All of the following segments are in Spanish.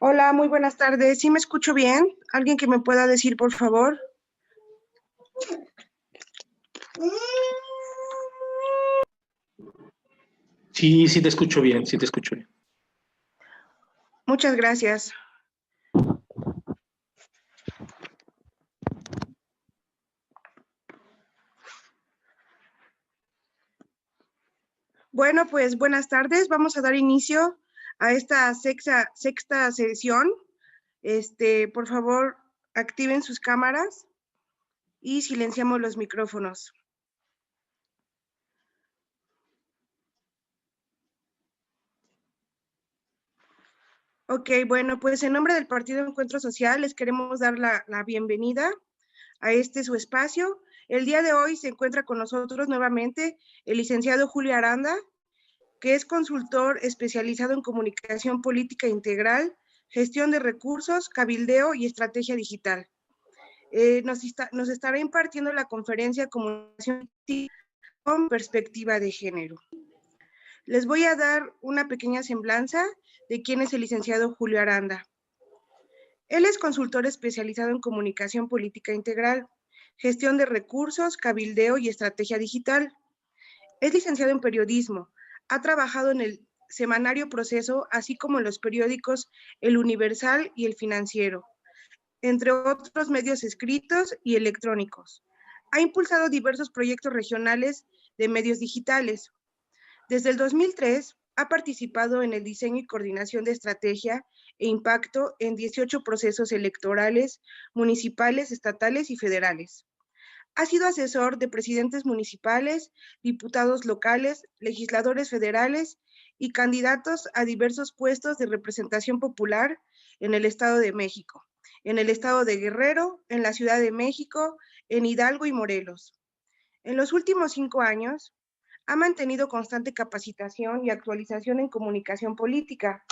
Hola, muy buenas tardes. ¿Sí me escucho bien? ¿Alguien que me pueda decir, por favor? Sí, sí te escucho bien, sí te escucho bien. Muchas gracias. Bueno, pues buenas tardes. Vamos a dar inicio a esta sexta sesión. Por favor, activen sus cámaras y silenciamos los micrófonos. Ok, bueno, pues en nombre del Partido Encuentro Social les queremos dar la bienvenida a su espacio. El día de hoy se encuentra con nosotros nuevamente el licenciado Julio Aranda, que es consultor especializado en comunicación política integral, gestión de recursos, cabildeo y estrategia digital. Nos estará impartiendo la conferencia Comunicación con perspectiva de género. Les voy a dar una pequeña semblanza de quién es el licenciado Julio Aranda. Él es consultor especializado en comunicación política integral, gestión de recursos, cabildeo y estrategia digital. Es licenciado en periodismo. Ha trabajado en el semanario Proceso, así como en los periódicos El Universal y El Financiero, entre otros medios escritos y electrónicos. Ha impulsado diversos proyectos regionales de medios digitales. Desde el 2003 ha participado en el diseño y coordinación de estrategia e impacto en 18 procesos electorales, municipales, estatales y federales. Ha sido asesor de presidentes municipales, diputados locales, legisladores federales y candidatos a diversos puestos de representación popular en el Estado de México, en el Estado de Guerrero, en la Ciudad de México, en Hidalgo y Morelos. En los últimos 5 años, ha mantenido constante capacitación y actualización en comunicación política,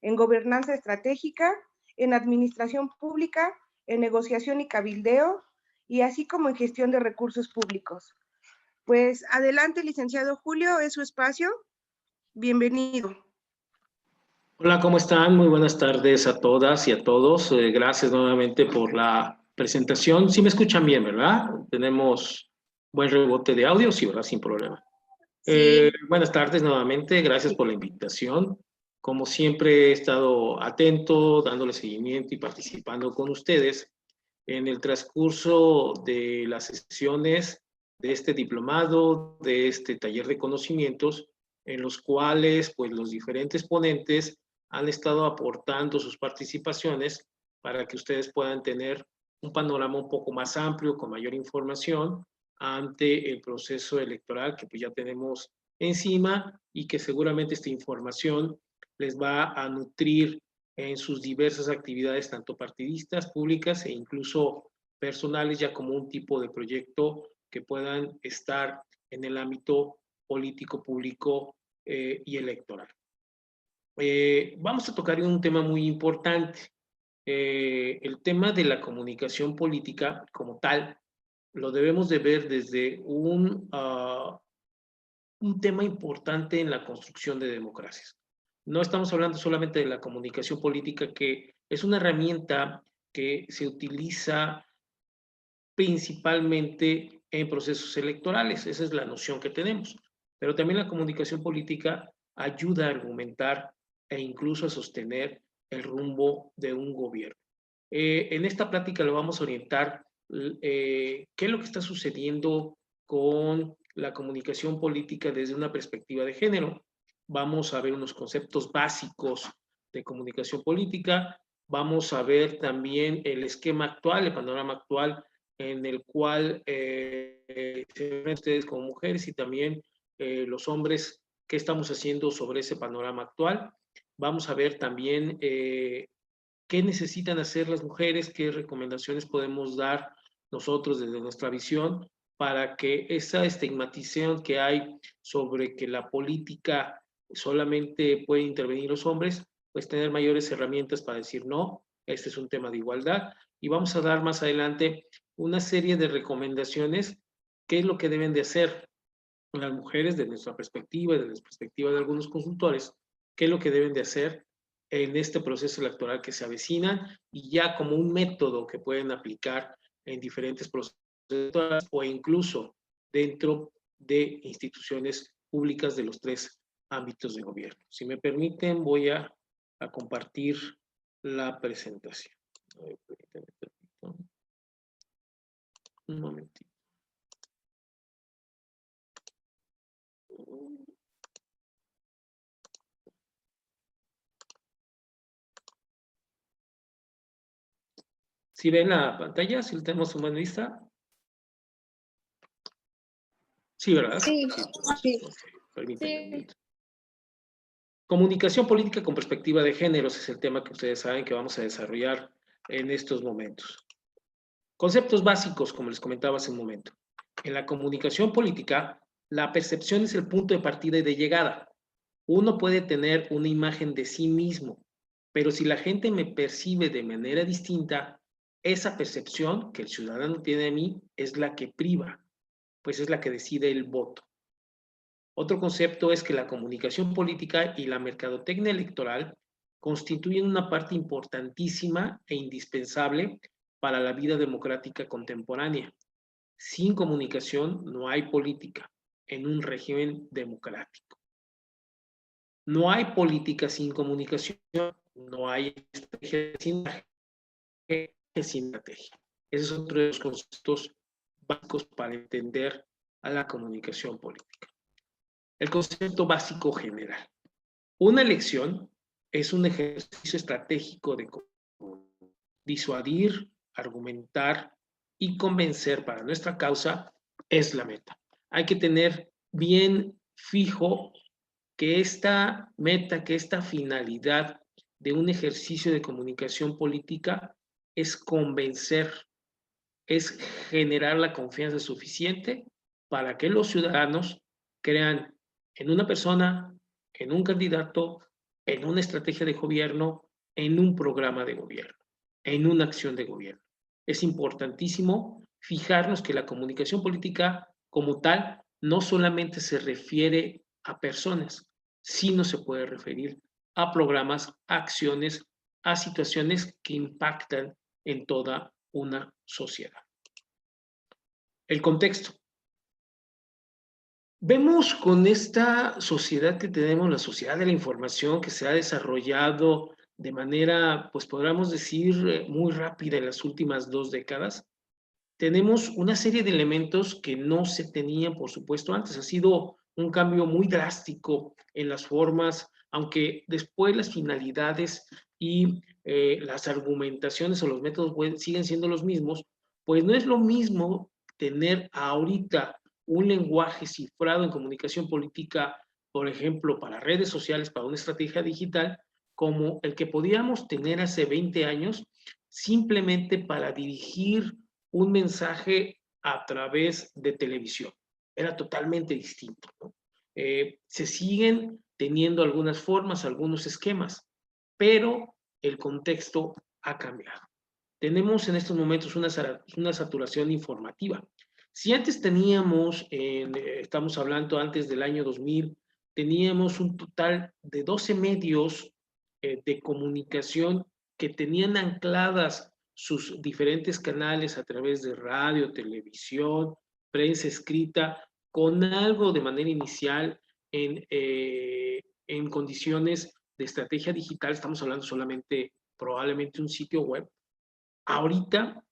en gobernanza estratégica, en administración pública, en negociación y cabildeo, y así como en gestión de recursos públicos. Pues adelante, licenciado Julio, es su espacio. Bienvenido. Hola, ¿cómo están? Muy buenas tardes a todas y a todos. Gracias nuevamente por la presentación. Sí me escuchan bien, ¿verdad? Tenemos buen rebote de audio, sí, ¿verdad? Sin problema. Sí. Buenas tardes nuevamente, gracias por la invitación. Como siempre he estado atento, dándole seguimiento y participando con ustedes en el transcurso de las sesiones de este diplomado, de este taller de conocimientos, en los cuales pues los diferentes ponentes han estado aportando sus participaciones para que ustedes puedan tener un panorama un poco más amplio, con mayor información ante el proceso electoral que pues ya tenemos encima y que seguramente esta información les va a nutrir en sus diversas actividades, tanto partidistas, públicas e incluso personales, ya como un tipo de proyecto que puedan estar en el ámbito político, público y electoral. Vamos a tocar un tema muy importante, el tema de la comunicación política como tal. Lo debemos de ver desde un tema importante en la construcción de democracias. No estamos hablando solamente de la comunicación política, que es una herramienta que se utiliza principalmente en procesos electorales. Esa es la noción que tenemos. Pero también la comunicación política ayuda a argumentar e incluso a sostener el rumbo de un gobierno. En esta plática lo vamos a orientar qué es lo que está sucediendo con la comunicación política desde una perspectiva de género. Vamos a ver unos conceptos básicos de comunicación política. Vamos a ver también el esquema actual, el panorama actual en el cual se ven ustedes como mujeres y también los hombres, qué estamos haciendo sobre ese panorama actual. Vamos a ver también qué necesitan hacer las mujeres, qué recomendaciones podemos dar nosotros desde nuestra visión para que esa estigmatización que hay sobre que la política solamente puede intervenir los hombres, pues tener mayores herramientas para decir no, este es un tema de igualdad. Y vamos a dar más adelante una serie de recomendaciones, qué es lo que deben de hacer las mujeres desde nuestra perspectiva, desde la perspectiva de algunos consultores, qué es lo que deben de hacer en este proceso electoral que se avecina y ya como un método que pueden aplicar en diferentes procesos o incluso dentro de instituciones públicas de los 3 ámbitos de gobierno. Si me permiten, voy a compartir la presentación. Un momentito. ¿Sí ven la pantalla? ¿Sí lo tenemos en buena vista? Sí, ¿verdad? Sí, sí. Okay. Permítanme. Comunicación política con perspectiva de géneros es el tema que ustedes saben que vamos a desarrollar en estos momentos. Conceptos básicos, como les comentaba hace un momento. En la comunicación política, la percepción es el punto de partida y de llegada. Uno puede tener una imagen de sí mismo, pero si la gente me percibe de manera distinta, esa percepción que el ciudadano tiene de mí es la que priva, pues es la que decide el voto. Otro concepto es que la comunicación política y la mercadotecnia electoral constituyen una parte importantísima e indispensable para la vida democrática contemporánea. Sin comunicación no hay política en un régimen democrático. No hay política sin comunicación, no hay estrategia sin estrategia. Ese es otro de los conceptos básicos para entender a la comunicación política. El concepto básico general. Una elección es un ejercicio estratégico de disuadir, argumentar y convencer para nuestra causa es la meta. Hay que tener bien fijo que esta meta, que esta finalidad de un ejercicio de comunicación política es convencer, es generar la confianza suficiente para que los ciudadanos crean en una persona, en un candidato, en una estrategia de gobierno, en un programa de gobierno, en una acción de gobierno. Es importantísimo fijarnos que la comunicación política como tal no solamente se refiere a personas, sino se puede referir a programas, a acciones, a situaciones que impactan en toda una sociedad. El contexto. Vemos con esta sociedad que tenemos, la sociedad de la información que se ha desarrollado de manera, pues podríamos decir, muy rápida en las últimas 2 décadas, tenemos una serie de elementos que no se tenían, por supuesto, antes. Ha sido un cambio muy drástico en las formas, aunque después las finalidades y las argumentaciones o los métodos siguen siendo los mismos, pues no es lo mismo tener ahorita un lenguaje cifrado en comunicación política, por ejemplo, para redes sociales, para una estrategia digital, como el que podíamos tener hace 20 años, simplemente para dirigir un mensaje a través de televisión. Era totalmente distinto, ¿no? Se siguen teniendo algunas formas, algunos esquemas, pero el contexto ha cambiado. Tenemos en estos momentos una saturación informativa. Si antes teníamos, estamos hablando antes del año 2000, teníamos un total de 12 medios de comunicación que tenían ancladas sus diferentes canales a través de radio, televisión, prensa escrita, con algo de manera inicial en condiciones de estrategia digital, estamos hablando solamente probablemente un sitio web. Ahorita,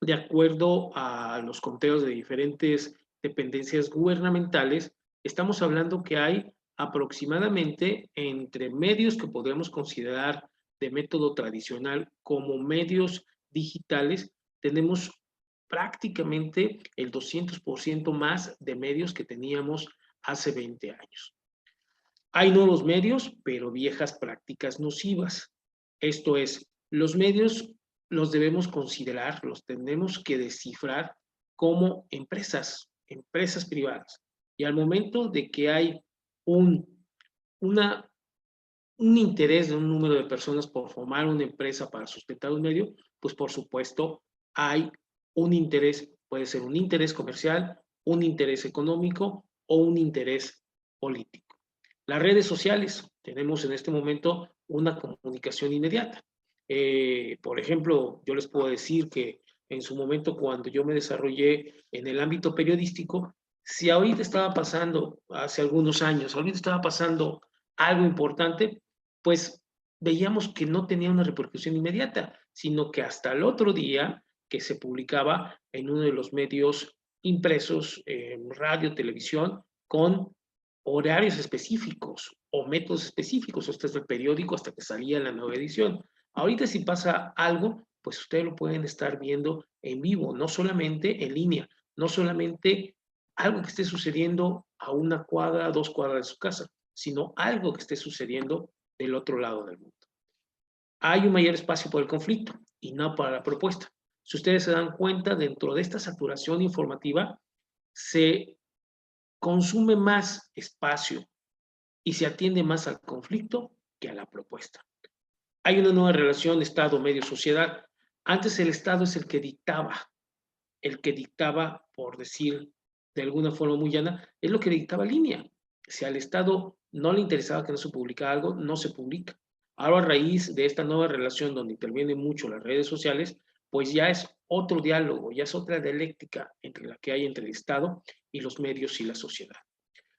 de acuerdo a los conteos de diferentes dependencias gubernamentales, estamos hablando que hay aproximadamente entre medios que podemos considerar de método tradicional como medios digitales, tenemos prácticamente el 200% más de medios que teníamos hace 20 años. Hay nuevos medios, pero viejas prácticas nocivas. Esto es, los medios los debemos considerar, los tenemos que descifrar como empresas privadas. Y al momento de que hay un interés de un número de personas por formar una empresa para sustentar un medio, pues por supuesto hay un interés, puede ser un interés comercial, un interés económico o un interés político. Las redes sociales, tenemos en este momento una comunicación inmediata. Por ejemplo, yo les puedo decir que en su momento, cuando yo me desarrollé en el ámbito periodístico, si ahorita estaba pasando, hace algunos años, ahorita estaba pasando algo importante, pues veíamos que no tenía una repercusión inmediata, sino que hasta el otro día que se publicaba en uno de los medios impresos, radio, televisión, con horarios específicos o métodos específicos, hasta el periódico, hasta que salía la nueva edición. Ahorita si pasa algo, pues ustedes lo pueden estar viendo en vivo, no solamente en línea, no solamente algo que esté sucediendo a una cuadra, 2 cuadras de su casa, sino algo que esté sucediendo del otro lado del mundo. Hay un mayor espacio para el conflicto y no para la propuesta. Si ustedes se dan cuenta, dentro de esta saturación informativa se consume más espacio y se atiende más al conflicto que a la propuesta. Hay una nueva relación Estado-medio-sociedad. Antes el Estado es el que dictaba, por decir de alguna forma muy llana, es lo que dictaba línea. Si al Estado no le interesaba que no se publicara algo, no se publica. Ahora, a raíz de esta nueva relación donde intervienen mucho las redes sociales, pues ya es otro diálogo, ya es otra dialéctica entre la que hay entre el Estado y los medios y la sociedad.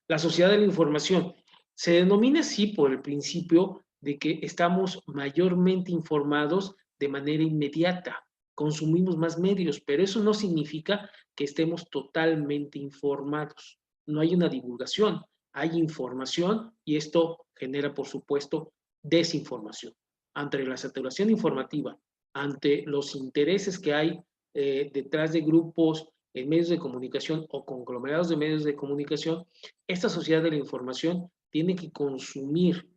La sociedad de la información se denomina así por el principio de que estamos mayormente informados de manera inmediata, consumimos más medios, pero eso no significa que estemos totalmente informados. No hay una divulgación, hay información y esto genera, por supuesto, desinformación. Ante la saturación informativa, ante los intereses que hay detrás de grupos en medios de comunicación o conglomerados de medios de comunicación, esta sociedad de la información tiene que consumir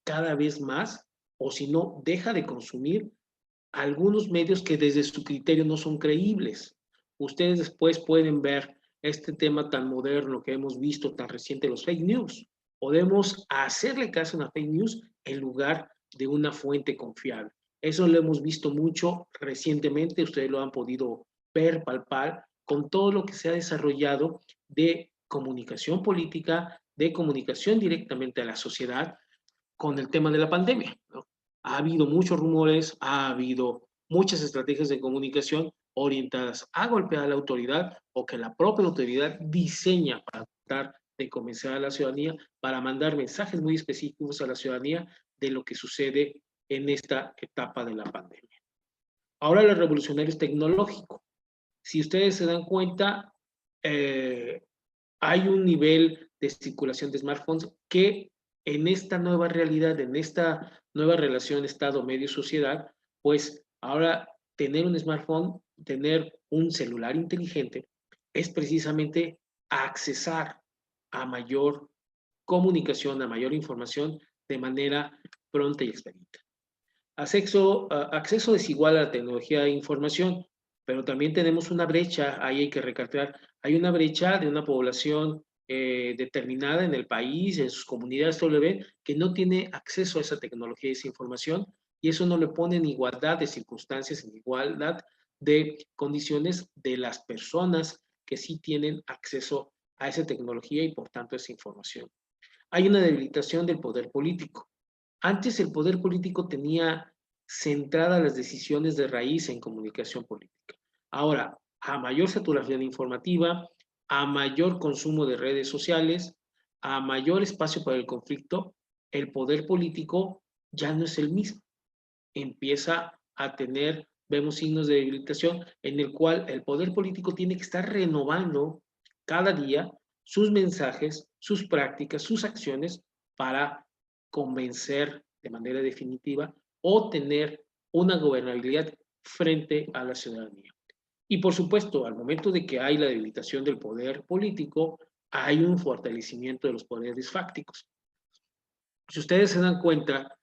cada vez más, o si no, deja de consumir algunos medios que desde su criterio no son creíbles. Ustedes después pueden ver este tema tan moderno que hemos visto, tan reciente, los fake news. Podemos hacerle caso a una fake news en lugar de una fuente confiable. Eso lo hemos visto mucho recientemente, ustedes lo han podido ver, palpar, con todo lo que se ha desarrollado de comunicación política, de comunicación directamente a la sociedad con el tema de la pandemia, ¿no? Ha habido muchos rumores, ha habido muchas estrategias de comunicación orientadas a golpear a la autoridad o que la propia autoridad diseña para tratar de convencer a la ciudadanía, para mandar mensajes muy específicos a la ciudadanía de lo que sucede en esta etapa de la pandemia. Ahora, los revolucionarios tecnológicos. Si ustedes se dan cuenta, hay un nivel de circulación de smartphones que en esta nueva realidad, en esta nueva relación Estado-medio-sociedad, pues ahora tener un smartphone, tener un celular inteligente, es precisamente accesar a mayor comunicación, a mayor información de manera pronta y expedita. Acceso desigual a la tecnología e información, pero también tenemos una brecha, ahí hay que recalcar, hay una brecha de una población determinada en el país, en sus comunidades, todo lo ven, que no tiene acceso a esa tecnología y esa información, y eso no le pone en igualdad de circunstancias, en igualdad de condiciones de las personas que sí tienen acceso a esa tecnología y por tanto a esa información. Hay una debilitación del poder político. Antes el poder político tenía centradas las decisiones de raíz en comunicación política. Ahora, a mayor saturación informativa, a mayor consumo de redes sociales, a mayor espacio para el conflicto, el poder político ya no es el mismo. Empieza a tener, vemos signos de debilitación en el cual el poder político tiene que estar renovando cada día sus mensajes, sus prácticas, sus acciones para convencer de manera definitiva o tener una gobernabilidad frente a la ciudadanía. Y por supuesto, al momento de que hay la debilitación del poder político, hay un fortalecimiento de los poderes fácticos. Si ustedes se dan cuenta,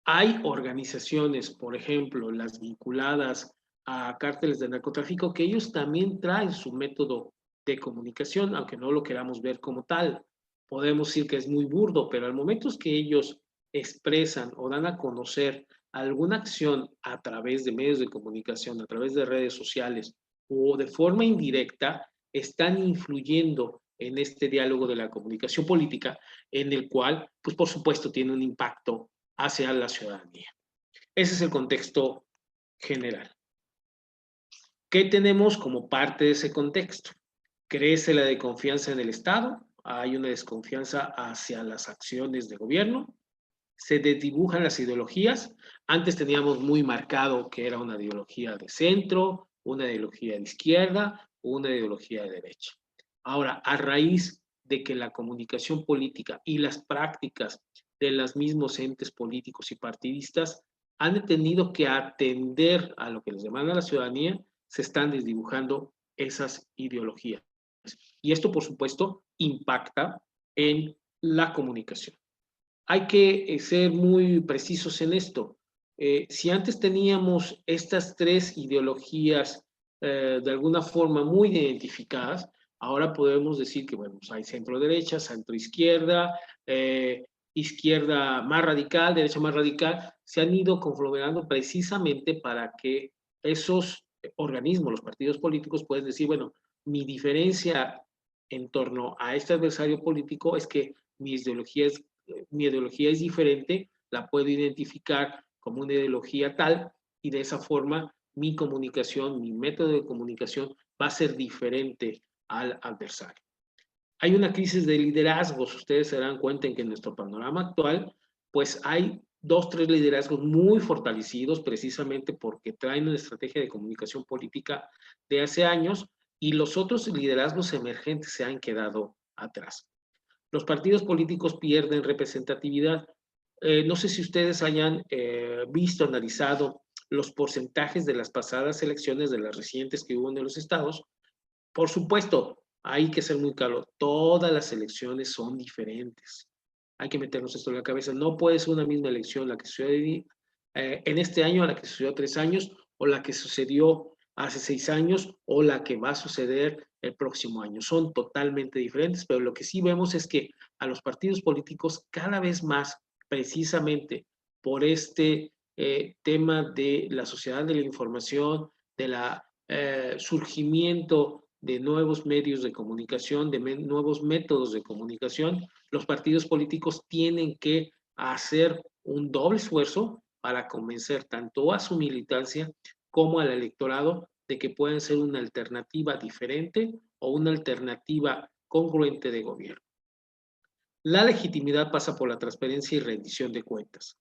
hay organizaciones, por ejemplo, las vinculadas a cárteles de narcotráfico, que ellos también traen su método de comunicación, aunque no lo queramos ver como tal. Podemos decir que es muy burdo, pero al momento que ellos expresan o dan a conocer alguna acción a través de medios de comunicación, a través de redes sociales o de forma indirecta, están influyendo en este diálogo de la comunicación política, en el cual, pues por supuesto, tiene un impacto hacia la ciudadanía. Ese es el contexto general. ¿Qué tenemos como parte de ese contexto? Crece la desconfianza en el Estado, hay una desconfianza hacia las acciones de gobierno, se desdibujan las ideologías. Antes teníamos muy marcado que era una ideología de centro, una ideología de izquierda, una ideología de derecha. Ahora, a raíz de que la comunicación política y las prácticas de los mismos entes políticos y partidistas han tenido que atender a lo que les demanda la ciudadanía, se están desdibujando esas ideologías. Y esto, por supuesto, impacta en la comunicación. Hay que ser muy precisos en esto. Si antes teníamos estas tres ideologías de alguna forma muy identificadas, ahora podemos decir que, bueno, pues hay centro-derecha, centro-izquierda, izquierda más radical, derecha más radical, se han ido conglomerando precisamente para que esos organismos, los partidos políticos, pueden decir, bueno, mi diferencia en torno a este adversario político es que mi ideología es diferente, la puedo identificar como una ideología tal y de esa forma mi comunicación, mi método de comunicación va a ser diferente al adversario. Hay una crisis de liderazgos, ustedes se dan cuenta en que en nuestro panorama actual, pues hay 2, 3 liderazgos muy fortalecidos precisamente porque traen una estrategia de comunicación política de hace años y los otros liderazgos emergentes se han quedado atrás. Los partidos políticos pierden representatividad. No sé si ustedes hayan visto, analizado los porcentajes de las pasadas elecciones, de las recientes que hubo en los estados. Por supuesto, hay que ser muy claro, todas las elecciones son diferentes. Hay que meternos esto en la cabeza. No puede ser una misma elección la que sucedió en este año, la que sucedió 3 años, o la que sucedió hace 6 años, o la que va a suceder el próximo año. Son totalmente diferentes, pero lo que sí vemos es que a los partidos políticos cada vez más, precisamente por este tema de la sociedad de la información, de la surgimiento de nuevos medios de comunicación, de nuevos métodos de comunicación, los partidos políticos tienen que hacer un doble esfuerzo para convencer tanto a su militancia como al electorado de que pueden ser una alternativa diferente o una alternativa congruente de gobierno. La legitimidad pasa por la transparencia y rendición de cuentas.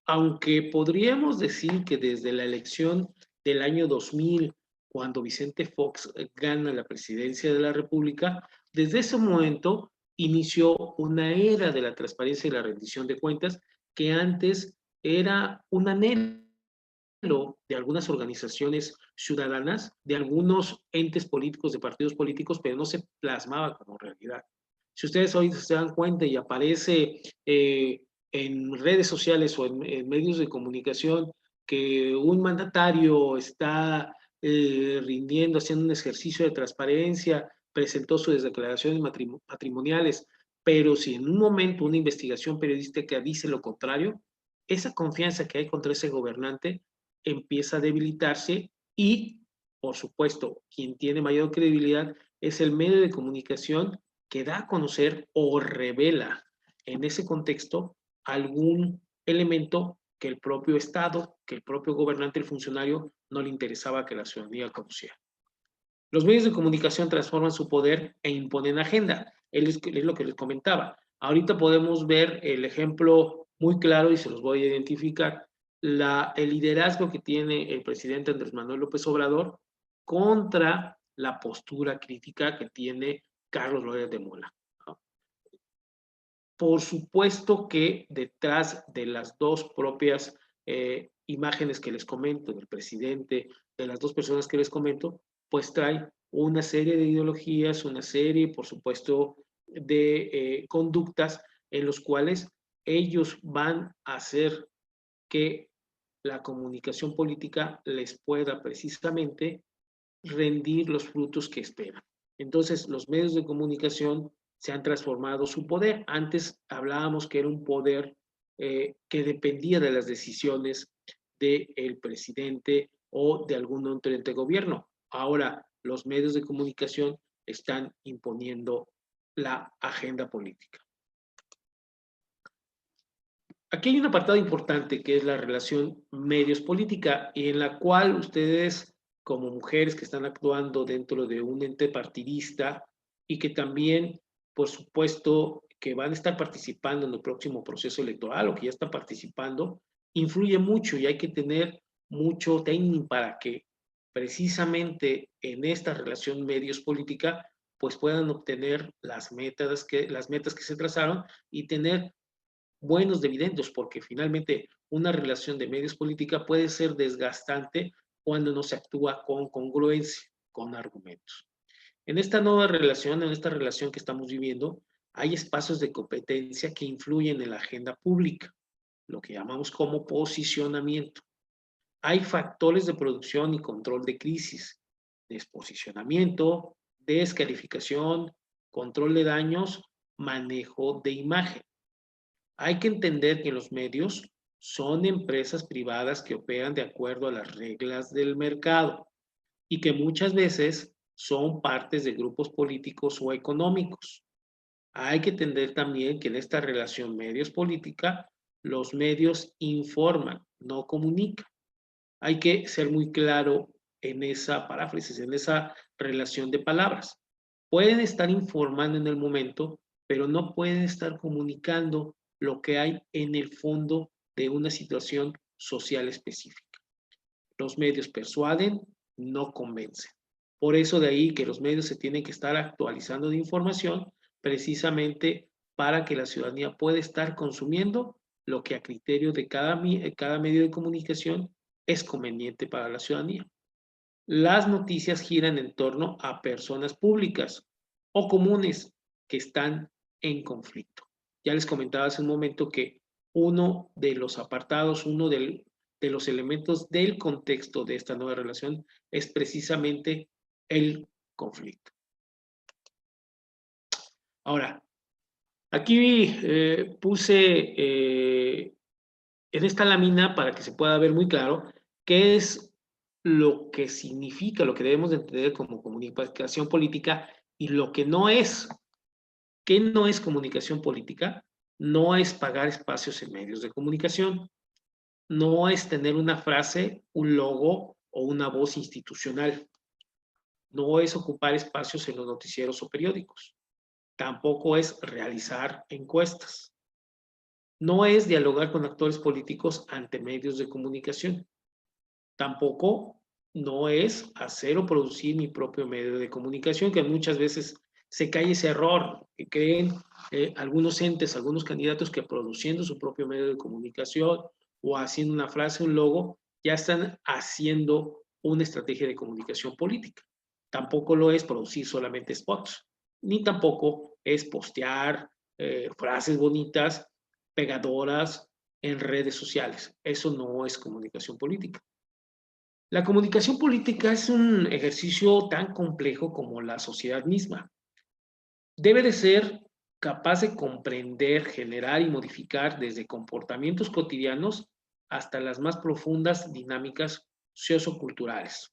Aunque podríamos decir que desde la elección del año 2000, cuando Vicente Fox gana la presidencia de la República, desde ese momento inició una era de la transparencia y la rendición de cuentas que antes era un anhelo de algunas organizaciones ciudadanas, de algunos entes políticos, de partidos políticos, pero no se plasmaba como realidad. Si ustedes hoy se dan cuenta y aparece en redes sociales o en medios de comunicación que un mandatario está rindiendo, haciendo un ejercicio de transparencia, presentó sus declaraciones patrimoniales, pero si en un momento una investigación periodística dice lo contrario, esa confianza que hay contra ese gobernante empieza a debilitarse y, por supuesto, quien tiene mayor credibilidad es el medio de comunicación que da a conocer o revela en ese contexto algún elemento que el propio Estado, que el propio gobernante, el funcionario, no le interesaba que la ciudadanía conociera. Los medios de comunicación transforman su poder e imponen agenda. Es lo que les comentaba. Ahorita podemos ver el ejemplo muy claro y se los voy a identificar. El liderazgo que tiene el presidente Andrés Manuel López Obrador contra la postura crítica que tiene Carlos Loret de Mola. Por supuesto que detrás de las dos propias imágenes que les comento, del presidente, de las dos personas que les comento, pues trae una serie de ideologías, una serie, por supuesto, de conductas en los cuales ellos van a hacer que la comunicación política les pueda precisamente rendir los frutos que esperan. Entonces, los medios de comunicación se han transformado su poder. Antes hablábamos que era un poder que dependía de las decisiones del presidente o de algún otro ente de gobierno. Ahora, los medios de comunicación están imponiendo la agenda política. Aquí hay un apartado importante que es la relación medios-política y en la cual ustedes, como mujeres que están actuando dentro de un ente partidista y que también, por supuesto, que van a estar participando en el próximo proceso electoral o que ya están participando, influye mucho y hay que tener mucho timing para que precisamente en esta relación medios-política pues puedan obtener las metas que se trazaron y tener buenos dividendos, porque finalmente una relación de medios política puede ser desgastante cuando no se actúa con congruencia, con argumentos. En esta nueva relación, en esta relación que estamos viviendo, hay espacios de competencia que influyen en la agenda pública, lo que llamamos como posicionamiento. Hay factores de producción y control de crisis, desposicionamiento, descalificación, control de daños, manejo de imagen. Hay que entender que los medios son empresas privadas que operan de acuerdo a las reglas del mercado y que muchas veces son partes de grupos políticos o económicos. Hay que entender también que en esta relación medios-política, los medios informan, no comunican. Hay que ser muy claro en esa paráfrasis, en esa relación de palabras. Pueden estar informando en el momento, pero no pueden estar comunicando lo que hay en el fondo de una situación social específica. Los medios persuaden, no convencen. Por eso de ahí que los medios se tienen que estar actualizando de información precisamente para que la ciudadanía pueda estar consumiendo lo que a criterio de cada medio de comunicación es conveniente para la ciudadanía. Las noticias giran en torno a personas públicas o comunes que están en conflicto. Ya les comentaba hace un momento que uno de los apartados, de los elementos del contexto de esta nueva relación es precisamente el conflicto. Ahora, aquí puse en esta lámina para que se pueda ver muy claro qué es lo que significa, lo que debemos de entender como comunicación política y lo que no es. ¿Qué no es comunicación política? No es pagar espacios en medios de comunicación, no es tener una frase, un logo o una voz institucional, no es ocupar espacios en los noticieros o periódicos, tampoco es realizar encuestas, no es dialogar con actores políticos ante medios de comunicación, tampoco no es hacer o producir mi propio medio de comunicación, que muchas veces se cae ese error, que creen algunos entes, algunos candidatos que produciendo su propio medio de comunicación o haciendo una frase, un logo, ya están haciendo una estrategia de comunicación política. Tampoco lo es producir solamente spots, ni tampoco es postear frases bonitas, pegadoras en redes sociales. Eso no es comunicación política. La comunicación política es un ejercicio tan complejo como la sociedad misma. Debe de ser capaz de comprender, generar y modificar desde comportamientos cotidianos hasta las más profundas dinámicas socioculturales.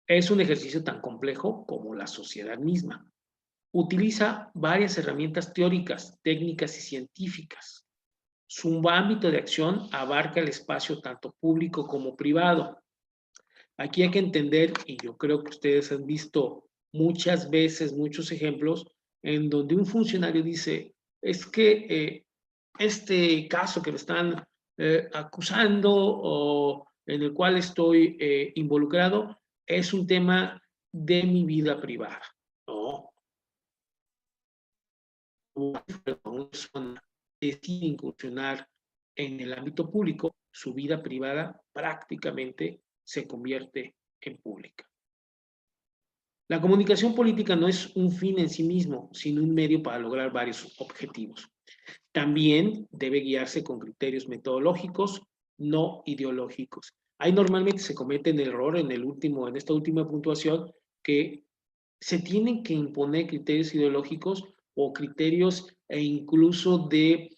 Es un ejercicio tan complejo como la sociedad misma. Utiliza varias herramientas teóricas, técnicas y científicas. Su ámbito de acción abarca el espacio tanto público como privado. Aquí hay que entender, y yo creo que ustedes han visto muchas veces, muchos ejemplos, en donde un funcionario dice, es que este caso que me están acusando o en el cual estoy involucrado es un tema de mi vida privada. No. Una persona decide incursionar en el ámbito público, su vida privada prácticamente se convierte en pública. La comunicación política no es un fin en sí mismo, sino un medio para lograr varios objetivos. También debe guiarse con criterios metodológicos, no ideológicos. Ahí normalmente se comete el error en esta última puntuación, que se tienen que imponer criterios ideológicos o criterios e incluso de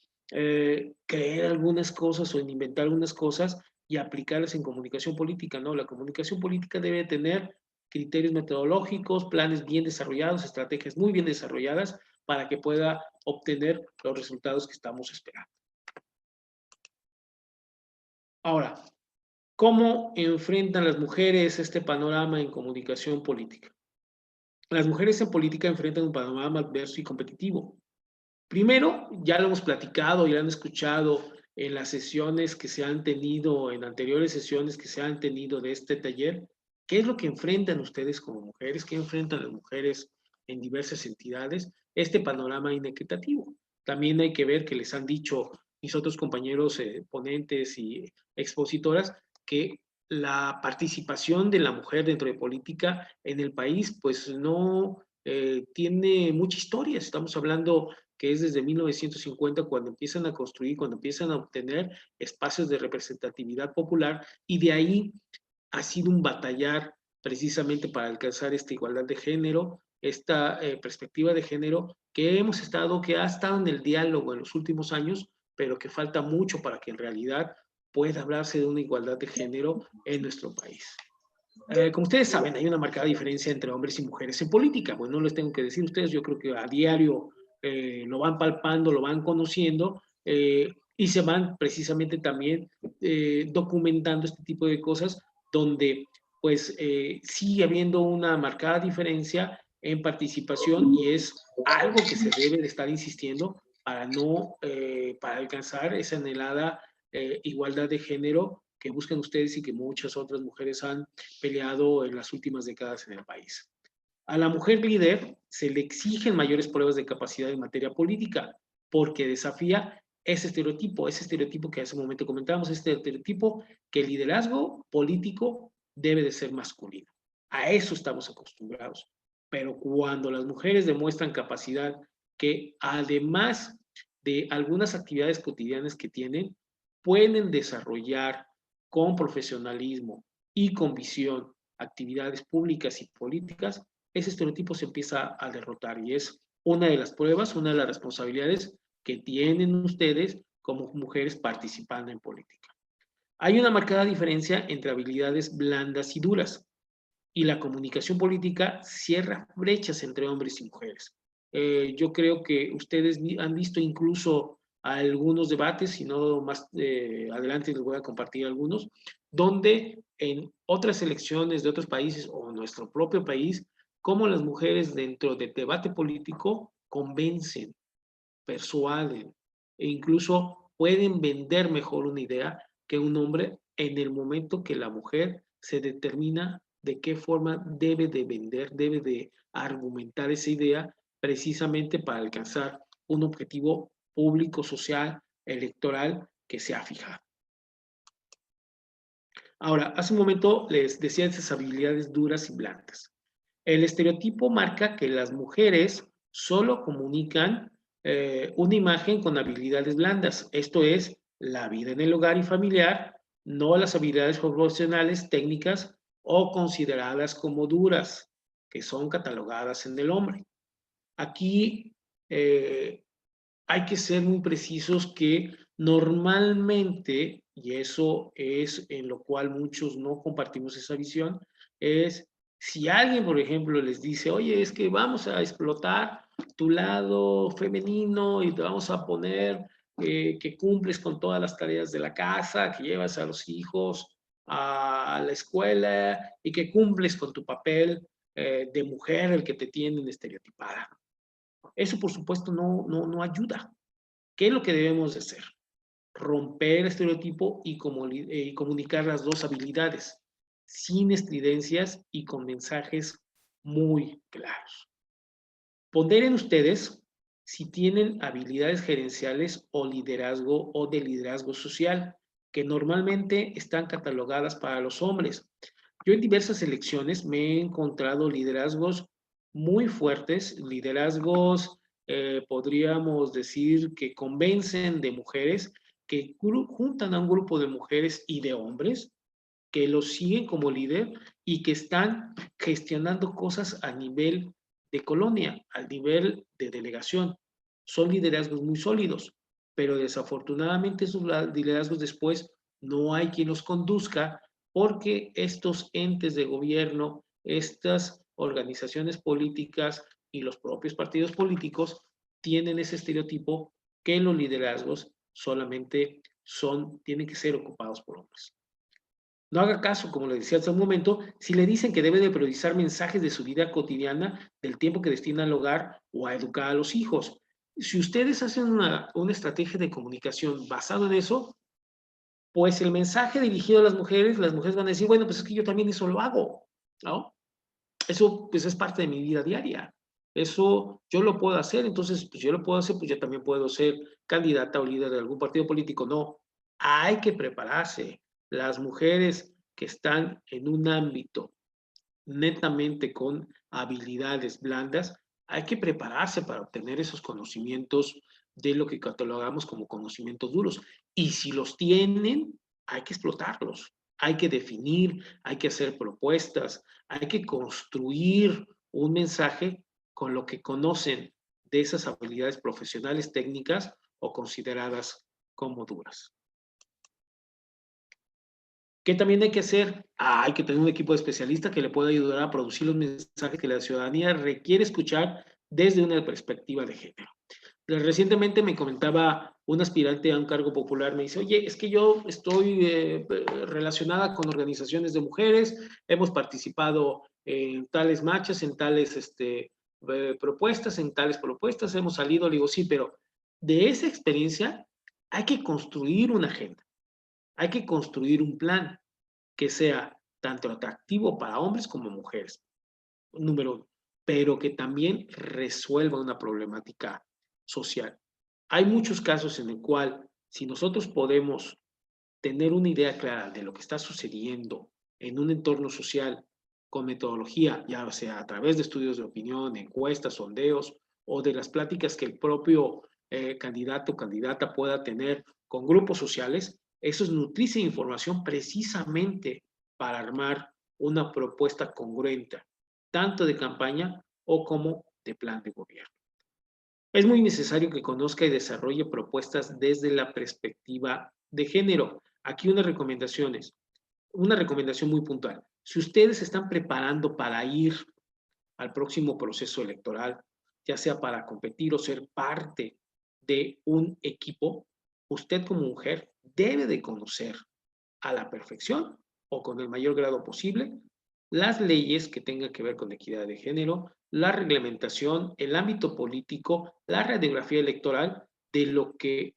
creer algunas cosas o inventar algunas cosas y aplicarlas en comunicación política. No, la comunicación política debe tener criterios metodológicos, planes bien desarrollados, estrategias muy bien desarrolladas para que pueda obtener los resultados que estamos esperando. Ahora, ¿cómo enfrentan las mujeres este panorama en comunicación política? Las mujeres en política enfrentan un panorama adverso y competitivo. Primero, ya lo hemos platicado y lo han escuchado en las sesiones que se han tenido, en anteriores sesiones que se han tenido de este taller. ¿Qué es lo que enfrentan ustedes como mujeres? ¿Qué enfrentan las mujeres en diversas entidades? Este panorama inequitativo. También hay que ver que les han dicho mis otros compañeros ponentes y expositoras que la participación de la mujer dentro de política en el país pues no tiene mucha historia. Estamos hablando que es desde 1950 cuando empiezan a construir, cuando empiezan a obtener espacios de representatividad popular, y de ahí ha sido un batallar precisamente para alcanzar esta igualdad de género, esta perspectiva de género que que ha estado en el diálogo en los últimos años, pero que falta mucho para que en realidad pueda hablarse de una igualdad de género en nuestro país. Como ustedes saben, hay una marcada diferencia entre hombres y mujeres en política. Bueno, no les tengo que decir a ustedes, yo creo que a diario lo van palpando, lo van conociendo y se van precisamente también documentando este tipo de cosas donde pues sigue habiendo una marcada diferencia en participación y es algo que se debe de estar insistiendo para no, para alcanzar esa anhelada igualdad de género que buscan ustedes y que muchas otras mujeres han peleado en las últimas décadas en el país. A la mujer líder se le exigen mayores pruebas de capacidad en materia política porque desafía ese estereotipo que hace un momento comentábamos, este estereotipo que el liderazgo político debe de ser masculino. A eso estamos acostumbrados. Pero cuando las mujeres demuestran capacidad que además de algunas actividades cotidianas que tienen, pueden desarrollar con profesionalismo y con visión actividades públicas y políticas, ese estereotipo se empieza a derrotar y es una de las pruebas, una de las responsabilidades que tienen ustedes como mujeres participando en política. Hay una marcada diferencia entre habilidades blandas y duras y la comunicación política cierra brechas entre hombres y mujeres. Yo creo que ustedes han visto incluso algunos debates, si no más adelante les voy a compartir algunos, donde en otras elecciones de otros países o nuestro propio país, cómo las mujeres dentro del debate político convencen, persuaden e incluso pueden vender mejor una idea que un hombre en el momento que la mujer se determina de qué forma debe de vender, debe de argumentar esa idea precisamente para alcanzar un objetivo público, social, electoral que se ha fijado. Ahora, hace un momento les decía esas habilidades duras y blandas. El estereotipo marca que las mujeres solo comunican una imagen con habilidades blandas, esto es, la vida en el hogar y familiar, no las habilidades profesionales, técnicas o consideradas como duras, que son catalogadas en el hombre. Aquí hay que ser muy precisos que normalmente, y eso es en lo cual muchos no compartimos esa visión, es si alguien, por ejemplo, les dice, oye, es que vamos a explotar tu lado femenino y te vamos a poner que cumples con todas las tareas de la casa, que llevas a los hijos a la escuela y que cumples con tu papel de mujer, el que te tienen estereotipada. Eso, por supuesto, no ayuda. ¿Qué es lo que debemos de hacer? Romper el estereotipo y comunicar las dos habilidades, sin estridencias y con mensajes muy claros. Ponderen ustedes si tienen habilidades gerenciales o liderazgo o de liderazgo social, que normalmente están catalogadas para los hombres. Yo en diversas elecciones me he encontrado liderazgos muy fuertes, liderazgos, podríamos decir, que convencen de mujeres, que juntan a un grupo de mujeres y de hombres que los siguen como líder y que están gestionando cosas a nivel de colonia, al nivel de delegación. Son liderazgos muy sólidos, pero desafortunadamente esos liderazgos después no hay quien los conduzca porque estos entes de gobierno, estas organizaciones políticas y los propios partidos políticos tienen ese estereotipo que los liderazgos solamente tienen que ser ocupados por hombres. No haga caso, como le decía hace un momento, si le dicen que debe de priorizar mensajes de su vida cotidiana, del tiempo que destina al hogar o a educar a los hijos. Si ustedes hacen una estrategia de comunicación basada en eso, pues el mensaje dirigido a las mujeres van a decir, bueno, pues es que yo también eso lo hago, ¿no? Eso pues es parte de mi vida diaria. Eso yo lo puedo hacer, entonces pues yo lo puedo hacer, pues yo también puedo ser candidata o líder de algún partido político. No, hay que prepararse. Las mujeres que están en un ámbito netamente con habilidades blandas, hay que prepararse para obtener esos conocimientos de lo que catalogamos como conocimientos duros. Y si los tienen, hay que explotarlos, hay que definir, hay que hacer propuestas, hay que construir un mensaje con lo que conocen de esas habilidades profesionales, técnicas o consideradas como duras. ¿Qué también hay que hacer? Hay que tener un equipo de especialistas que le pueda ayudar a producir los mensajes que la ciudadanía requiere escuchar desde una perspectiva de género. Recientemente me comentaba un aspirante a un cargo popular, me dice, oye, es que yo estoy relacionada con organizaciones de mujeres, hemos participado en tales marchas, en tales propuestas, hemos salido, le digo, sí, pero de esa experiencia hay que construir una agenda, hay que construir un plan que sea tanto atractivo para hombres como mujeres, número uno, pero que también resuelva una problemática social. Hay muchos casos en el cual, si nosotros podemos tener una idea clara de lo que está sucediendo en un entorno social con metodología, ya sea a través de estudios de opinión, encuestas, sondeos o de las pláticas que el propio candidato o candidata pueda tener con grupos sociales, eso es nutrirse de información precisamente para armar una propuesta congruente, tanto de campaña o como de plan de gobierno. Es muy necesario que conozca y desarrolle propuestas desde la perspectiva de género. Aquí unas recomendaciones, una recomendación muy puntual. Si ustedes se están preparando para ir al próximo proceso electoral, ya sea para competir o ser parte de un equipo, usted como mujer debe de conocer a la perfección o con el mayor grado posible las leyes que tengan que ver con equidad de género, la reglamentación, el ámbito político, la radiografía electoral de lo que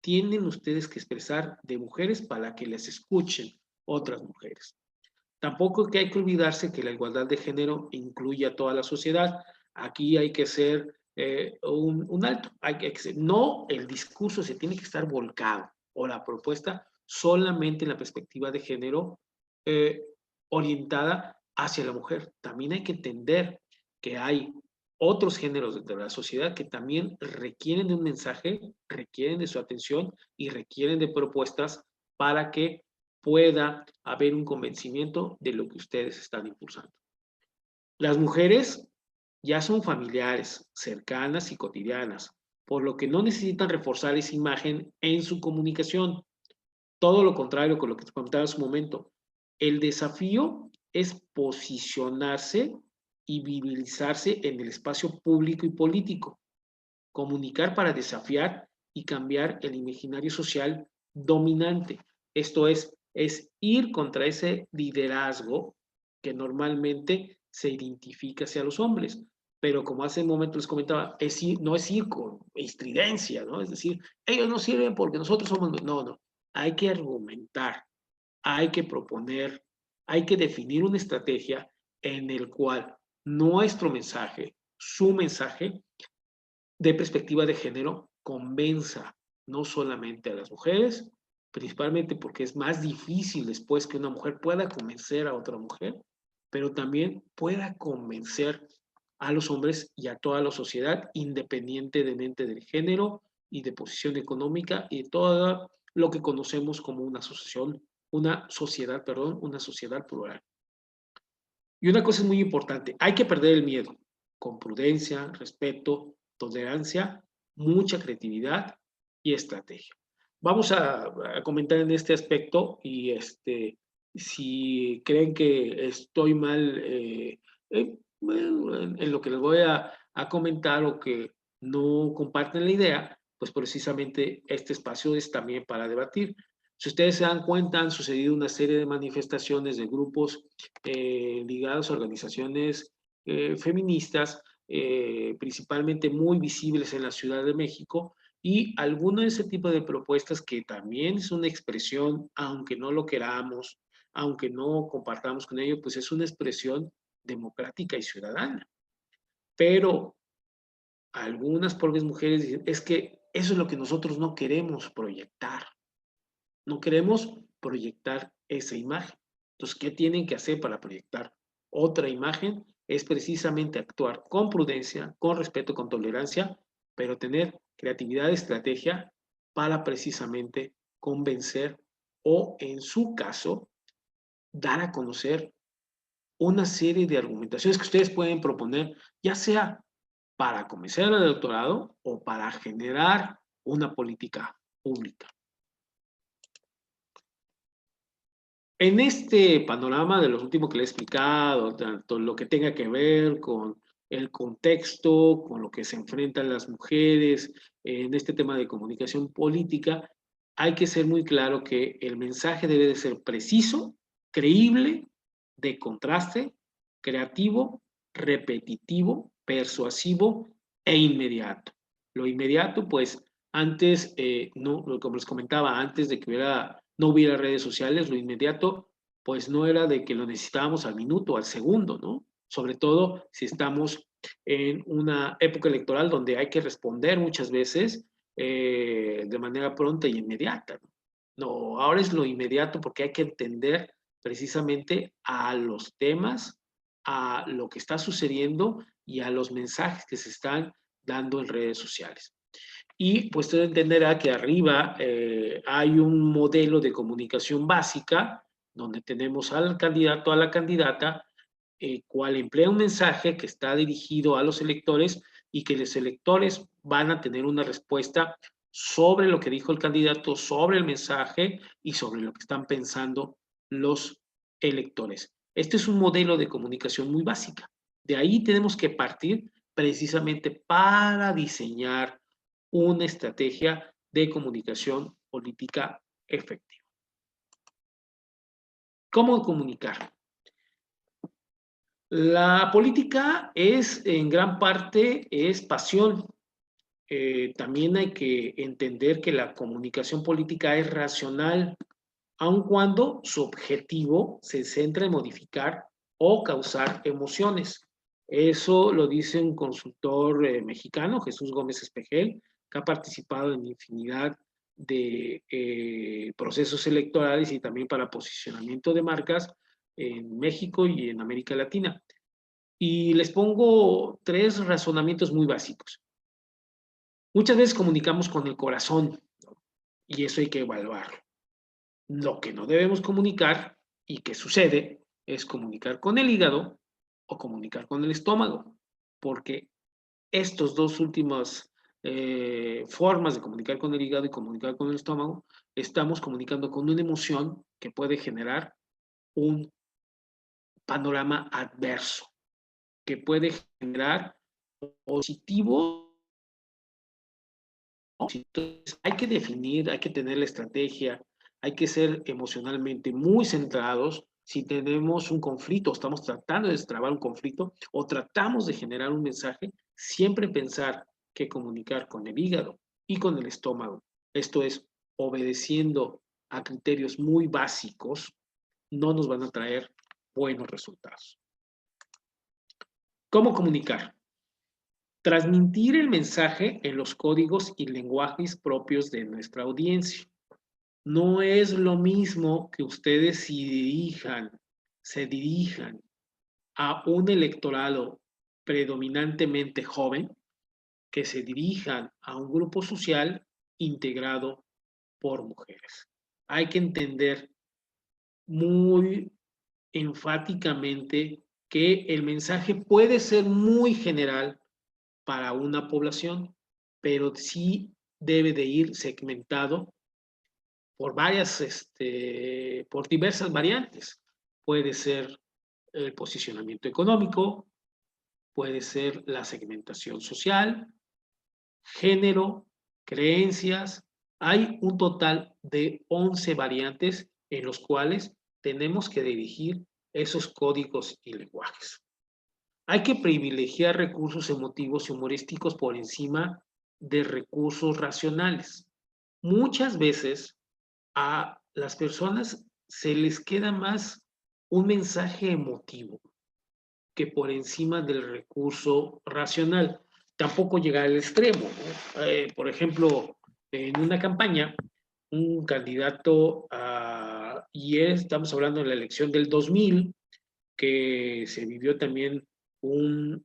tienen ustedes que expresar de mujeres para que les escuchen otras mujeres. Tampoco que hay que olvidarse que la igualdad de género incluye a toda la sociedad. Aquí hay que ser un alto. No, el discurso se tiene que estar volcado o la propuesta solamente en la perspectiva de género eh, orientada hacia la mujer. También hay que entender que hay otros géneros de la sociedad que también requieren de un mensaje, requieren de su atención y requieren de propuestas para que pueda haber un convencimiento de lo que ustedes están impulsando. Las mujeres ya son familiares, cercanas y cotidianas, por lo que no necesitan reforzar esa imagen en su comunicación. Todo lo contrario con lo que te comentaba en su momento. El desafío es posicionarse y visibilizarse en el espacio público y político, comunicar para desafiar y cambiar el imaginario social dominante. Esto es ir contra ese liderazgo que normalmente se identifica hacia los hombres. Pero como hace un momento les comentaba, no es ir con estridencia, ¿no? Es decir, ellos no sirven porque nosotros somos... No, no. Hay que argumentar, hay que proponer, hay que definir una estrategia en el cual nuestro mensaje, su mensaje, de perspectiva de género, convenza no solamente a las mujeres, principalmente porque es más difícil después que una mujer pueda convencer a otra mujer, pero también pueda convencer a los hombres y a toda la sociedad, independientemente del género y de posición económica y de todo lo que conocemos como una asociación, una sociedad, perdón, una sociedad plural. Y una cosa es muy importante, hay que perder el miedo, con prudencia, respeto, tolerancia, mucha creatividad y estrategia. Vamos a comentar en este aspecto y si creen que estoy mal bueno, en lo que les voy a comentar o que no comparten la idea, pues precisamente este espacio es también para debatir. Si ustedes se dan cuenta, han sucedido una serie de manifestaciones de grupos ligados a organizaciones feministas, principalmente muy visibles en la Ciudad de México, y alguno de ese tipo de propuestas que también es una expresión, aunque no lo queramos, aunque no compartamos con ello, pues es una expresión democrática y ciudadana. Pero algunas pobres mujeres dicen, es que eso es lo que nosotros no queremos proyectar. No queremos proyectar esa imagen. Entonces, ¿qué tienen que hacer para proyectar otra imagen? Es precisamente actuar con prudencia, con respeto, con tolerancia, pero tener creatividad, estrategia para precisamente convencer o, en su caso, dar a conocer una serie de argumentaciones que ustedes pueden proponer, ya sea para convencer al electorado o para generar una política pública. En este panorama de los últimos que le he explicado, tanto lo que tenga que ver con el contexto, con lo que se enfrentan las mujeres en este tema de comunicación política, hay que ser muy claro que el mensaje debe de ser preciso, creíble, de contraste, creativo, repetitivo, persuasivo e inmediato. Lo inmediato, pues, antes, no, como les comentaba, antes de que no hubiera redes sociales, lo inmediato, pues no era de que lo necesitábamos al minuto, al segundo, ¿no? Sobre todo si estamos en una época electoral donde hay que responder muchas veces de manera pronta y inmediata. No, ahora es lo inmediato porque hay que entender precisamente a los temas, a lo que está sucediendo y a los mensajes que se están dando en redes sociales. Y pues usted entenderá que arriba hay un modelo de comunicación básica donde tenemos al candidato, a la candidata, cual emplea un mensaje que está dirigido a los electores y que los electores van a tener una respuesta sobre lo que dijo el candidato, sobre el mensaje y sobre lo que están pensando los electores. Este es un modelo de comunicación muy básica. De ahí tenemos que partir precisamente para diseñar una estrategia de comunicación política efectiva. ¿Cómo comunicar? La política es, en gran parte, es pasión. También hay que entender que la comunicación política es racional, aun cuando su objetivo se centra en modificar o causar emociones. Eso lo dice un consultor mexicano, Jesús Gómez Espejel, que ha participado en infinidad de procesos electorales y también para posicionamiento de marcas en México y en América Latina. Y les pongo 3 razonamientos muy básicos. Muchas veces comunicamos con el corazón, ¿no? Y eso hay que evaluarlo. Lo que no debemos comunicar y que sucede es comunicar con el hígado o comunicar con el estómago, porque estos dos últimas formas de comunicar con el hígado y comunicar con el estómago, estamos comunicando con una emoción que puede generar un panorama adverso, que puede generar positivo. Entonces, hay que definir, hay que tener la estrategia, hay que ser emocionalmente muy centrados. Si tenemos un conflicto, estamos tratando de destrabar un conflicto o tratamos de generar un mensaje, siempre pensar que comunicar con el hígado y con el estómago, esto es, obedeciendo a criterios muy básicos, no nos van a traer buenos resultados. ¿Cómo comunicar? Transmitir el mensaje en los códigos y lenguajes propios de nuestra audiencia. No es lo mismo que ustedes se dirijan a un electorado predominantemente joven, que se dirijan a un grupo social integrado por mujeres. Hay que entender muy enfáticamente que el mensaje puede ser muy general para una población, pero sí debe de ir segmentado por por diversas variantes. Puede ser el posicionamiento económico, puede ser la segmentación social, género, creencias. Hay un total de 11 variantes en los cuales tenemos que dirigir esos códigos y lenguajes. Hay que privilegiar recursos emotivos y humorísticos por encima de recursos racionales. Muchas veces a las personas se les queda más un mensaje emotivo que por encima del recurso racional. Tampoco llegar al extremo, ¿no? Por ejemplo, en una campaña, un candidato, estamos hablando de la elección del 2000, que se vivió también un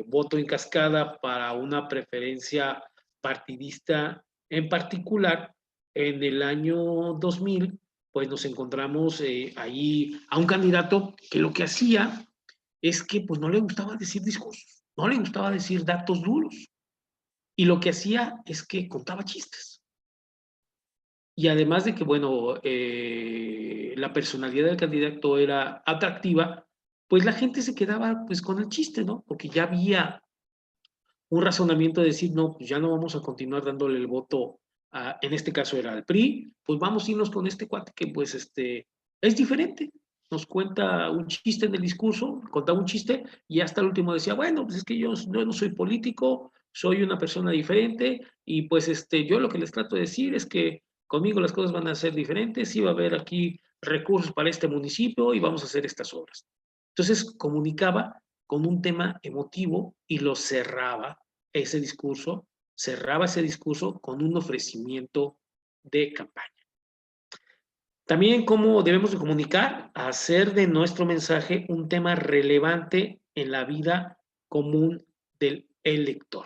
voto en cascada para una preferencia partidista en particular. En el año 2000, pues nos encontramos ahí a un candidato que lo que hacía es que pues no le gustaba decir discursos, no le gustaba decir datos duros. Y lo que hacía es que contaba chistes. Y además de que, bueno, la personalidad del candidato era atractiva, pues la gente se quedaba pues con el chiste, ¿no? Porque ya había un razonamiento de decir, no, pues ya no vamos a continuar dándole el voto, en este caso era al PRI, pues vamos a irnos con este cuate que pues es diferente. Nos cuenta un chiste en el discurso, contaba un chiste y hasta el último decía, bueno, pues es que yo no soy político, soy una persona diferente y pues yo lo que les trato de decir es que conmigo las cosas van a ser diferentes y va a haber aquí recursos para este municipio y vamos a hacer estas obras. Entonces comunicaba con un tema emotivo y lo cerraba cerraba ese discurso con un ofrecimiento de campaña. También cómo debemos de comunicar, hacer de nuestro mensaje un tema relevante en la vida común del elector.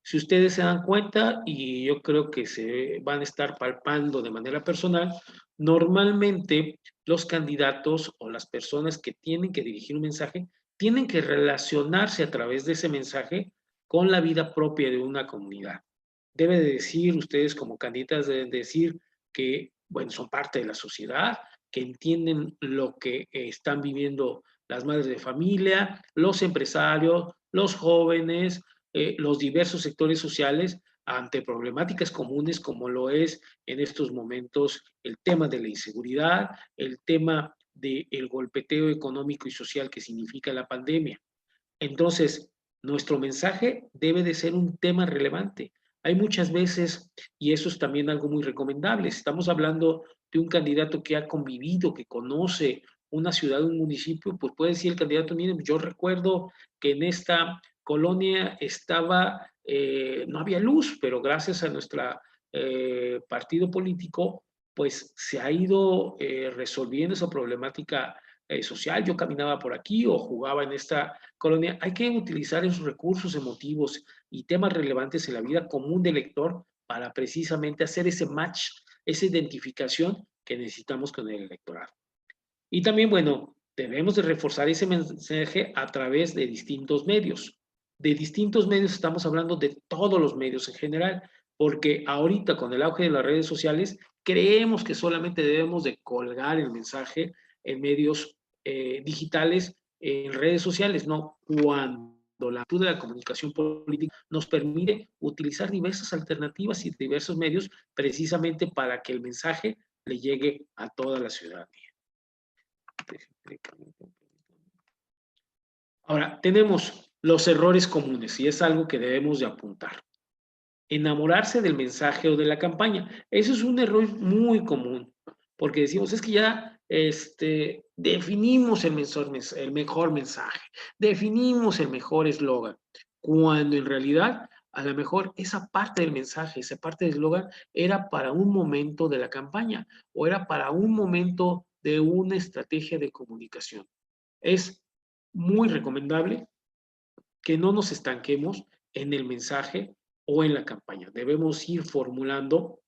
Si ustedes se dan cuenta, y yo creo que se van a estar palpando de manera personal, normalmente los candidatos o las personas que tienen que dirigir un mensaje tienen que relacionarse a través de ese mensaje con la vida propia de una comunidad. Debe de decir, ustedes como candidatas deben decir que, bueno, son parte de la sociedad, que entienden lo que están viviendo las madres de familia, los empresarios, los jóvenes, los diversos sectores sociales ante problemáticas comunes como lo es en estos momentos el tema de la inseguridad, el tema del golpeteo económico y social que significa la pandemia. Entonces, nuestro mensaje debe de ser un tema relevante. Hay muchas veces, y eso es también algo muy recomendable, estamos hablando de un candidato que ha convivido, que conoce una ciudad, un municipio, pues puede decir el candidato, miren, yo recuerdo que en esta colonia no había luz, pero gracias a nuestro partido político, pues se ha ido resolviendo esa problemática social. Yo caminaba por aquí o jugaba en esta colonia. Hay que utilizar esos recursos emotivos y temas relevantes en la vida común del lector para precisamente hacer ese match, esa identificación que necesitamos con el electorado. Y también, bueno, debemos de reforzar ese mensaje a través de distintos medios. De distintos medios estamos hablando de todos los medios en general, porque ahorita con el auge de las redes sociales, creemos que solamente debemos de colgar el mensaje en medios digitales, en redes sociales, no, cuando la actitud de la comunicación política nos permite utilizar diversas alternativas y diversos medios precisamente para que el mensaje le llegue a toda la ciudadanía. Ahora, tenemos los errores comunes y es algo que debemos de apuntar. Enamorarse del mensaje o de la campaña. Eso es un error muy común, porque decimos, es que ya definimos el mejor mensaje, definimos el mejor eslogan, cuando en realidad a lo mejor esa parte del mensaje, esa parte del eslogan era para un momento de la campaña o era para un momento de una estrategia de comunicación. Es muy recomendable que no nos estanquemos en el mensaje o en la campaña. Debemos ir formulando